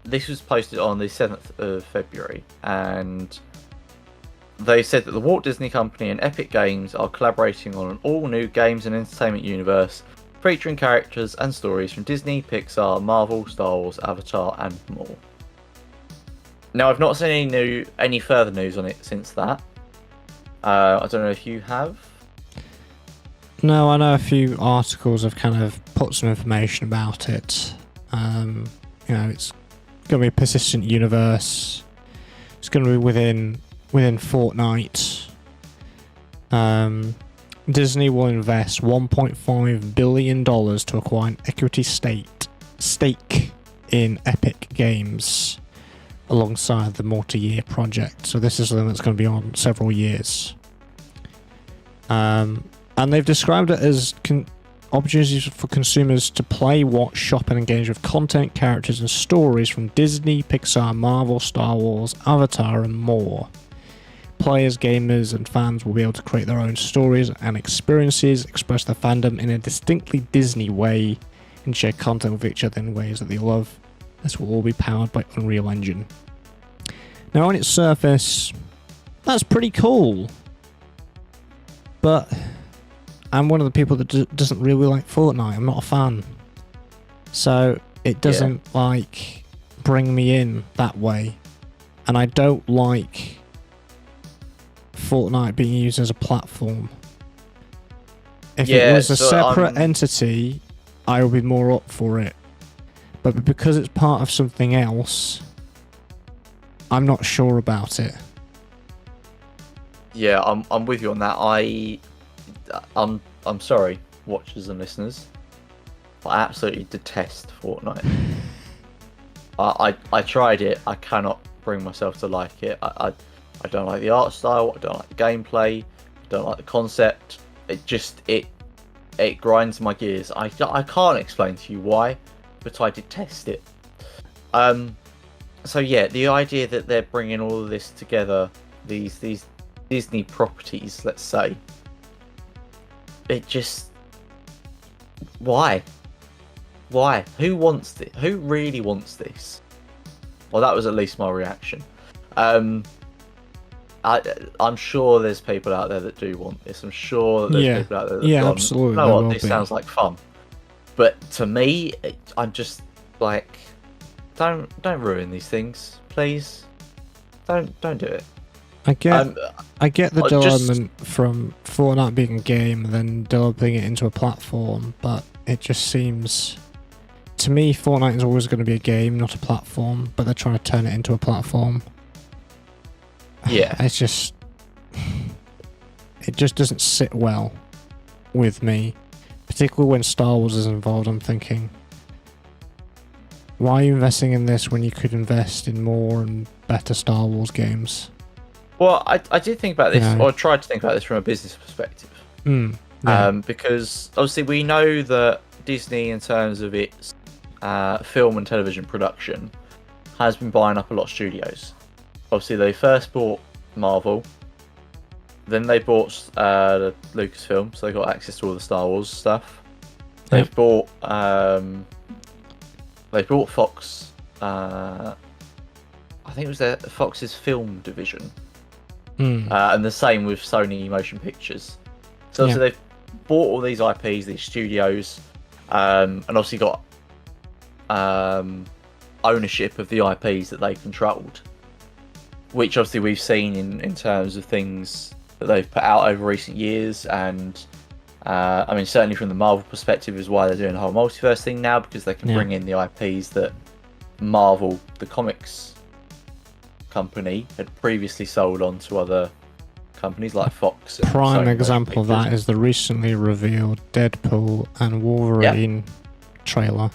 This was posted on the 7th of February, and they said that the Walt Disney Company and Epic Games are collaborating on an all-new games and entertainment universe featuring characters and stories from Disney, Pixar, Marvel, Star Wars, Avatar, and more. Now, I've not seen any further news on it since that. I don't know if you have. No, I know a few articles have kind of put some information about it. It's going to be a persistent universe. It's going to be within Fortnite. Disney will invest $1.5 billion to acquire an equity stake in Epic Games alongside the multi-year project. So this is something that's going to be on several years. And they've described it as opportunities for consumers to play, watch, shop, and engage with content, characters, and stories from Disney, Pixar, Marvel, Star Wars, Avatar, and more. Players, gamers, and fans will be able to create their own stories and experiences, express their fandom in a distinctly Disney way, and share content with each other in ways that they love. This will all be powered by Unreal Engine. Now, on its surface, that's pretty cool. But I'm one of the people that doesn't really like Fortnite. I'm not a fan. So it doesn't bring me in that way. And I don't like Fortnite being used as a platform. If it was a separate entity, I would be more up for it. But because it's part of something else, I'm not sure about it. Yeah, I'm with you on that. I'm sorry, watchers and listeners. I absolutely detest Fortnite. I tried it. I cannot bring myself to like it. I don't like the art style. I don't like the gameplay. I don't like the concept. It grinds my gears. I can't explain to you why, but I detest it. So yeah, the idea that they're bringing all of this together, these Disney properties, let's say, it just, why? Who wants this? Who really wants this? Well, that was at least my reaction. I'm sure there's people out there that do want this. I'm sure that there's people out there that absolutely. You know what? This sounds like fun. But to me, I'm just like, don't ruin these things, please. Don't do it. I get the development from Fortnite being a game and then developing it into a platform, but it just seems, to me, Fortnite is always going to be a game, not a platform, but they're trying to turn it into a platform. Yeah. It just doesn't sit well with me, particularly when Star Wars is involved. I'm thinking, why are you investing in this when you could invest in more and better Star Wars games? Well, I did think about this, or I tried to think about this from a business perspective. Because obviously we know that Disney, in terms of its film and television production, has been buying up a lot of studios. Obviously, they first bought Marvel, then they bought Lucasfilm, so they got access to all the Star Wars stuff. They've bought Fox. I think it was Fox's film division. And the same with Sony Motion Pictures. So they've bought all these IPs, these studios, and obviously got ownership of the IPs that they controlled, which obviously we've seen in terms of things that they've put out over recent years. And I mean, certainly from the Marvel perspective is why they're doing the whole multiverse thing now, because they can bring in the IPs that Marvel, the comics company, had previously sold on to other companies like Fox. Prime example of that is the recently revealed Deadpool and Wolverine trailer.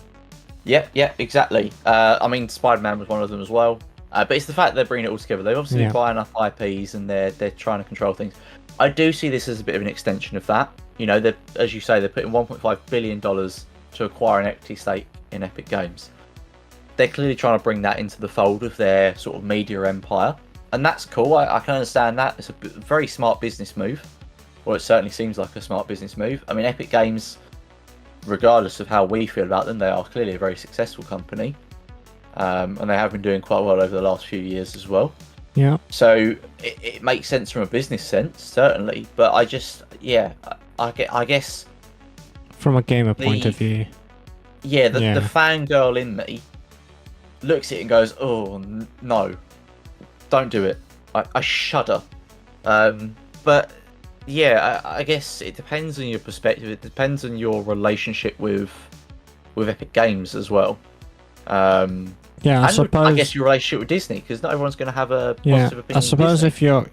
Yeah, exactly. I mean, Spider-Man was one of them as well. But it's the fact that they're bringing it all together. They've obviously been buying up IPs and they're trying to control things. I do see this as a bit of an extension of that. You know, as you say, they're putting $1.5 billion to acquire an equity stake in Epic Games. They're clearly trying to bring that into the fold of their sort of media empire. And that's cool. I can understand that. It's a very smart business move. Or it certainly seems like a smart business move. I mean, Epic Games, regardless of how we feel about them, they are clearly a very successful company. And they have been doing quite well over the last few years as well. Yeah. So it makes sense from a business sense, certainly. But I just, I guess... From a gamer point of view. Yeah, the fangirl in me looks at it and goes, oh, no, don't do it. I shudder. But yeah, I guess it depends on your perspective. It depends on your relationship with Epic Games as well. I suppose. I guess your relationship with Disney, because not everyone's going to have a positive opinion. I suppose if you're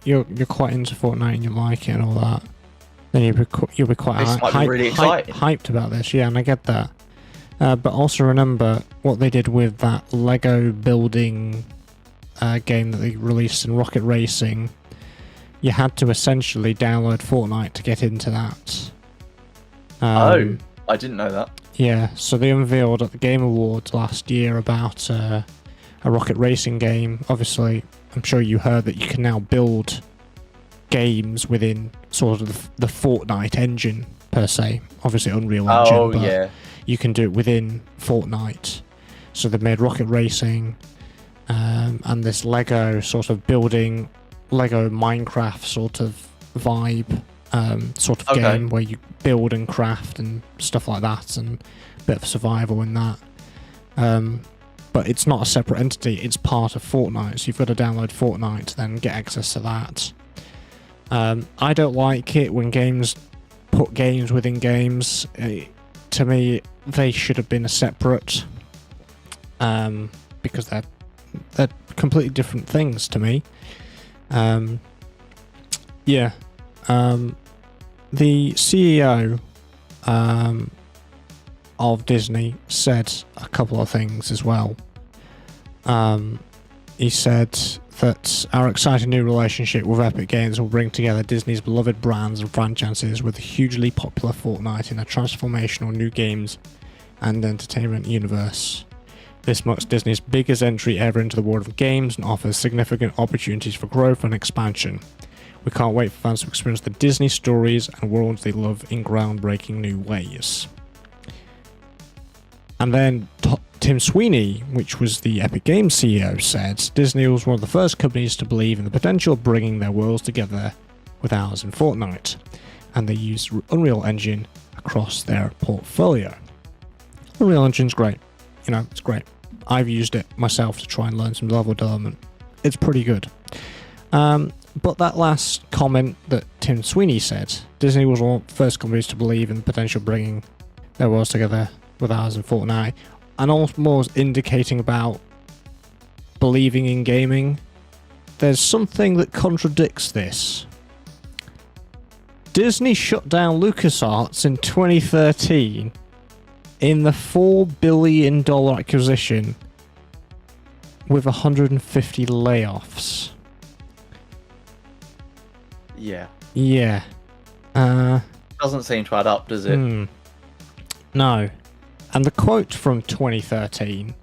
quite into Fortnite and you like it and all that, then you'll be quite This might be really exciting. hyped about this. Yeah, and I get that. But also remember what they did with that Lego building game that they released in Rocket Racing. You had to essentially download Fortnite to get into that. I didn't know that. Yeah, so they unveiled at the Game Awards last year about a Rocket Racing game. Obviously, I'm sure you heard that you can now build games within sort of the Fortnite engine, per se. Obviously, Unreal Engine, but yeah. you can do it within Fortnite. So they've made Rocket Racing and this Lego sort of building, Lego Minecraft sort of vibe sort of game where you build and craft and stuff like that, and a bit of survival in that. But it's not a separate entity, it's part of Fortnite, so you've got to download Fortnite, then get access to that. I don't like it when games put games within games. To me, they should have been a separate, because they're completely different things to me. The CEO of Disney said a couple of things as well. He said that our exciting new relationship with Epic Games will bring together Disney's beloved brands and franchises with the hugely popular Fortnite in a transformational new games and entertainment universe. This marks Disney's biggest entry ever into the world of games and offers significant opportunities for growth and expansion. We can't wait for fans to experience the Disney stories and worlds they love in groundbreaking new ways. And then Tim Sweeney, which was the Epic Games CEO, said Disney was one of the first companies to believe in the potential of bringing their worlds together with ours in Fortnite, and they used Unreal Engine across their portfolio. Unreal Engine's great. You know, it's great. I've used it myself to try and learn some level development. It's pretty good. But that last comment that Tim Sweeney said, Disney was one of the first companies to believe in the potential of bringing their worlds together with ours in Fortnite, and almost indicating about believing in gaming. There's something that contradicts this. Disney shut down LucasArts in 2013 in the $4 billion acquisition with 150 layoffs. Yeah. Yeah. Doesn't seem to add up, does it? No. And the quote from 2013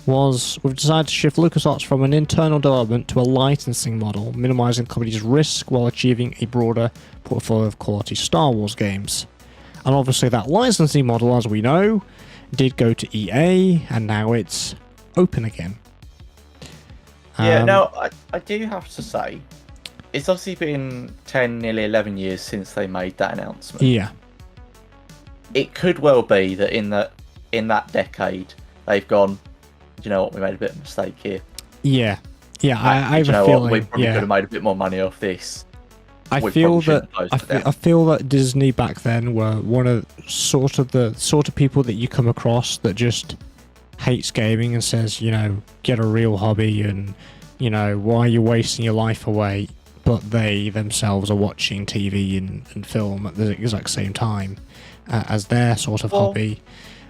was, "We've decided to shift LucasArts from an internal development to a licensing model, minimizing the company's risk while achieving a broader portfolio of quality Star Wars games." And obviously that licensing model, as we know, did go to EA, and now it's open again. Yeah, no, I do have to say, it's obviously been 10, nearly 11 years since they made that announcement. Yeah. It could well be that in that decade, they've gone, do you know what, we made a bit of a mistake here. Yeah. Yeah, I have a feeling. We probably could have made a bit more money off this. I feel that Disney back then were one of the sort of people that you come across that just hates gaming and says, you know, get a real hobby, and, you know, why are you wasting your life away? But they themselves are watching TV and film at the exact same time as their sort of hobby.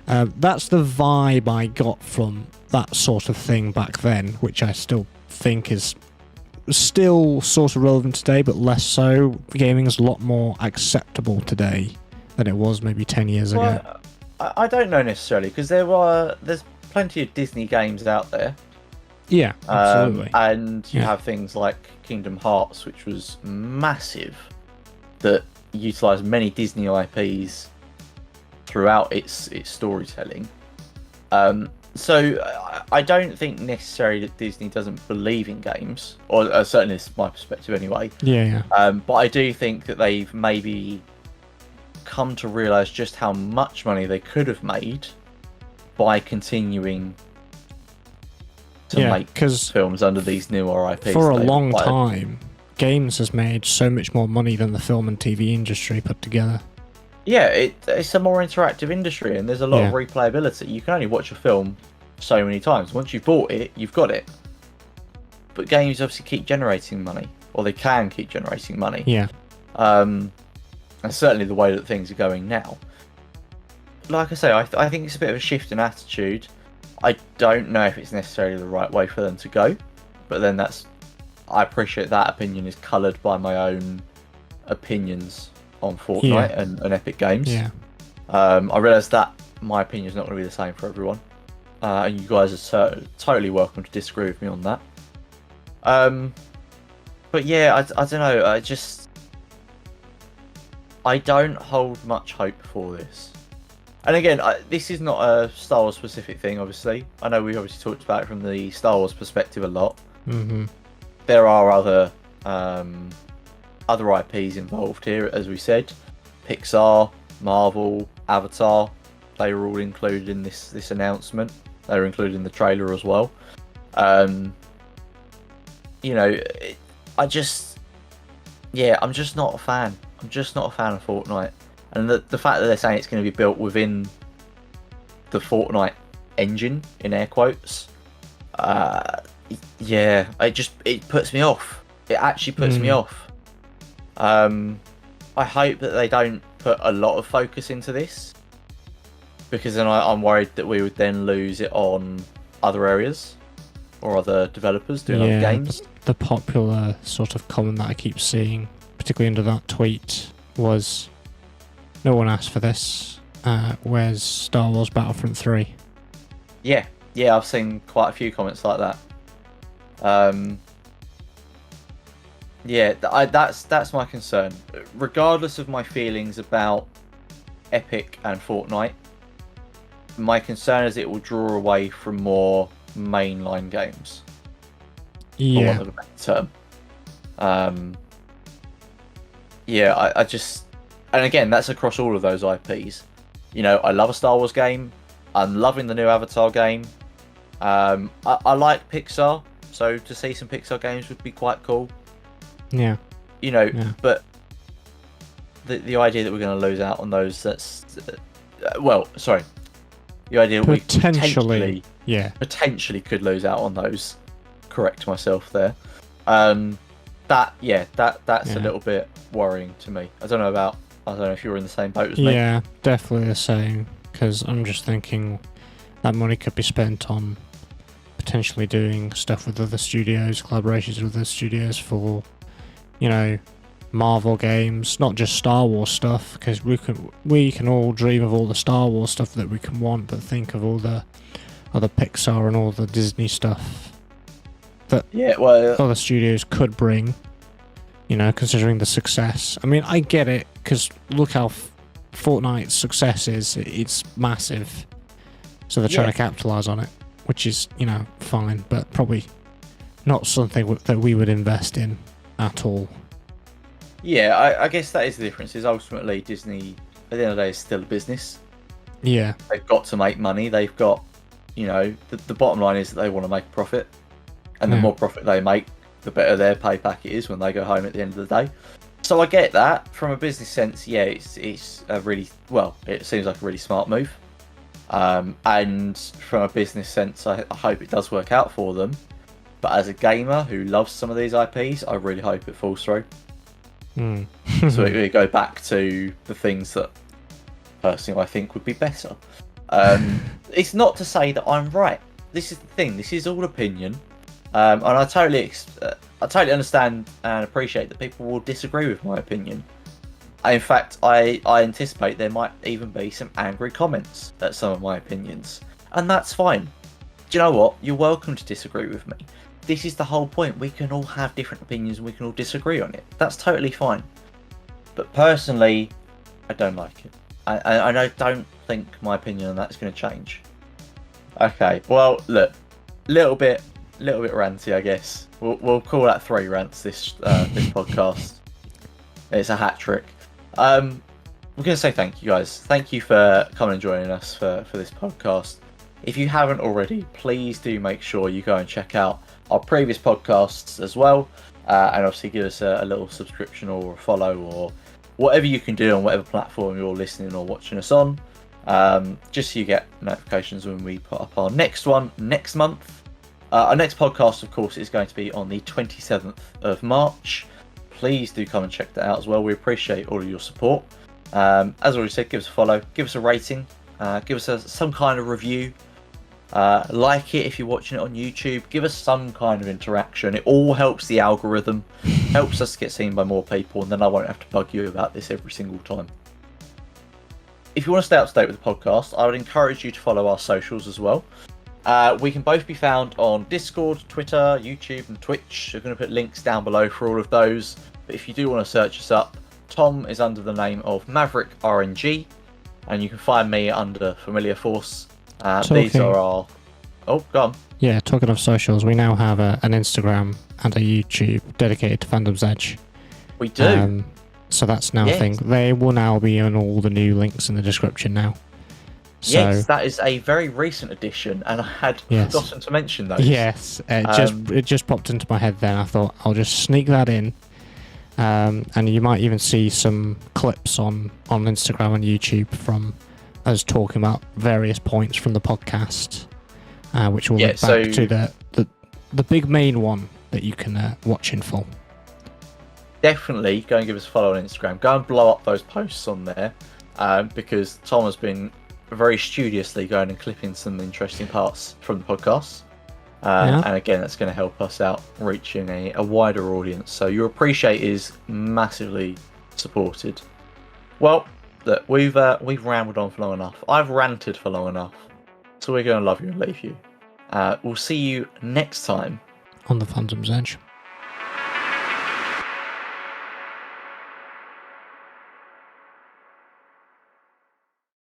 That's the vibe I got from that sort of thing back then, which I still think is still sort of relevant today, but less so. Gaming is a lot more acceptable today than it was maybe 10 years ago. I don't know necessarily, because there's plenty of Disney games out there. Yeah, absolutely. And you have things like Kingdom Hearts, which was massive, that utilised many Disney IPs throughout its storytelling. So I don't think necessarily that Disney doesn't believe in games, or certainly this is my perspective anyway. Yeah. But I do think that they've maybe come to realise just how much money they could have made by continuing to make films under these newer IPs. For a long time, games has made so much more money than the film and TV industry put together. Yeah, it's a more interactive industry, and there's a lot of replayability. You can only watch a film so many times. Once you've bought it, you've got it. But games obviously keep generating money, or they can keep generating money. Yeah. and certainly the way that things are going now. Like I say, I think it's a bit of a shift in attitude. I don't know if it's necessarily the right way for them to go, but then I appreciate that opinion is coloured by my own opinions on Fortnite and Epic Games. Yeah. I realise that my opinion is not going to be the same for everyone, and you guys are totally welcome to disagree with me on that. But yeah, I don't know. I don't hold much hope for this. And again, this is not a Star Wars specific thing, obviously. I know we obviously talked about it from the Star Wars perspective a lot. Mm-hmm. There are other IPs involved here, as we said. Pixar, Marvel, Avatar, they were all included in this announcement. They were included in the trailer as well. You know, I'm just not a fan. I'm just not a fan of Fortnite. And the fact that they're saying it's going to be built within the Fortnite engine, in air quotes, it puts me off. It actually puts me off. I hope that they don't put a lot of focus into this, because then I'm worried that we would then lose it on other areas or other developers doing other games. The popular sort of comment that I keep seeing, particularly under that tweet, was, no one asked for this. Where's Star Wars Battlefront 3? Yeah, I've seen quite a few comments like that. That's my concern. Regardless of my feelings about Epic and Fortnite, my concern is it will draw away from more mainline games. For want of a better term. I just... And again, that's across all of those IPs. You know, I love a Star Wars game. I'm loving the new Avatar game. I like Pixar, so to see some Pixar games would be quite cool. Yeah. You know, but the idea that we're going to lose out on those, that's... The idea that we potentially could lose out on those. Correct myself there. That's a little bit worrying to me. I don't know if you're in the same boat as me. Yeah, definitely the same. Because I'm just thinking that money could be spent on potentially doing stuff with other studios, collaborations with other studios for, you know, Marvel games, not just Star Wars stuff. Because we can all dream of all the Star Wars stuff that we can want, but think of all the other Pixar and all the Disney stuff that other studios could bring, you know, considering the success. I mean, I get it, because look how Fortnite's success is. It's massive. So they're trying to capitalise on it, which is, you know, fine, but probably not something that we would invest in at all. Yeah, I guess that is the difference, is ultimately Disney, at the end of the day, is still a business. Yeah. They've got to make money. They've got, you know, the bottom line is that they want to make a profit. And the more profit they make, the better their pay packet is when they go home at the end of the day. So I get that. From a business sense, it's a really, it seems like a really smart move. And from a business sense, I hope it does work out for them. But as a gamer who loves some of these IPs, I really hope it falls through. So we go back to the things that personally I think would be better. It's not to say that I'm right. This is the thing. This is all opinion. And I totally understand and appreciate that people will disagree with my opinion. In fact, I anticipate there might even be some angry comments at some of my opinions. And that's fine. Do you know what? You're welcome to disagree with me. This is the whole point. We can all have different opinions and we can all disagree on it. That's totally fine. But personally, I don't like it. I don't think my opinion on that is going to change. Okay, well, look, little bit ranty, I guess. We'll call that 3 rants this podcast. It's a hat trick. We're going to say thank you, guys. Thank you for coming and joining us for this podcast. If you haven't already, please do make sure you go and check out our previous podcasts as well, and obviously give us a little subscription or a follow or whatever you can do on whatever platform you're listening or watching us on, just so you get notifications when we put up our next one next month. Our next podcast, of course, is going to be on the 27th of March. please do come and check that out as well. We appreciate all of your support. As already said, give us a follow, give us a rating, give us some kind of review. Like it if you're watching it on YouTube. Give us some kind of interaction. It all helps the algorithm, helps us get seen by more people, and then I won't have to bug you about this every single time. If you want to stay up to date with the podcast, I would encourage you to follow our socials as well. We can both be found on Discord, Twitter, YouTube, and Twitch. We're going to put links down below for all of those. But if you do want to search us up, Tom is under the name of Maverick RNG, and you can find me under FamilarForce. These are our... Oh, go on. Yeah, talking of socials, we now have an Instagram and a YouTube dedicated to Fandom's Edge. We do. So that's now a thing. They will now be in all the new links in the description now. So, yes, that is a very recent addition, and I had forgotten to mention those. Yes, it just popped into my head then. I thought I'll just sneak that in. And you might even see some clips on Instagram and YouTube from us talking about various points from the podcast, which will link back to the big main one that you can watch in full. Definitely go and give us a follow on Instagram. Go and blow up those posts on there, because Tom has been very studiously going and clipping some interesting parts from the podcast. And again, that's going to help us out reaching a wider audience. So your appreciate is massively supported. Well, look, we've rambled on for long enough. I've ranted for long enough. So we're going to love you and leave you. We'll see you next time on the Fandom's Edge.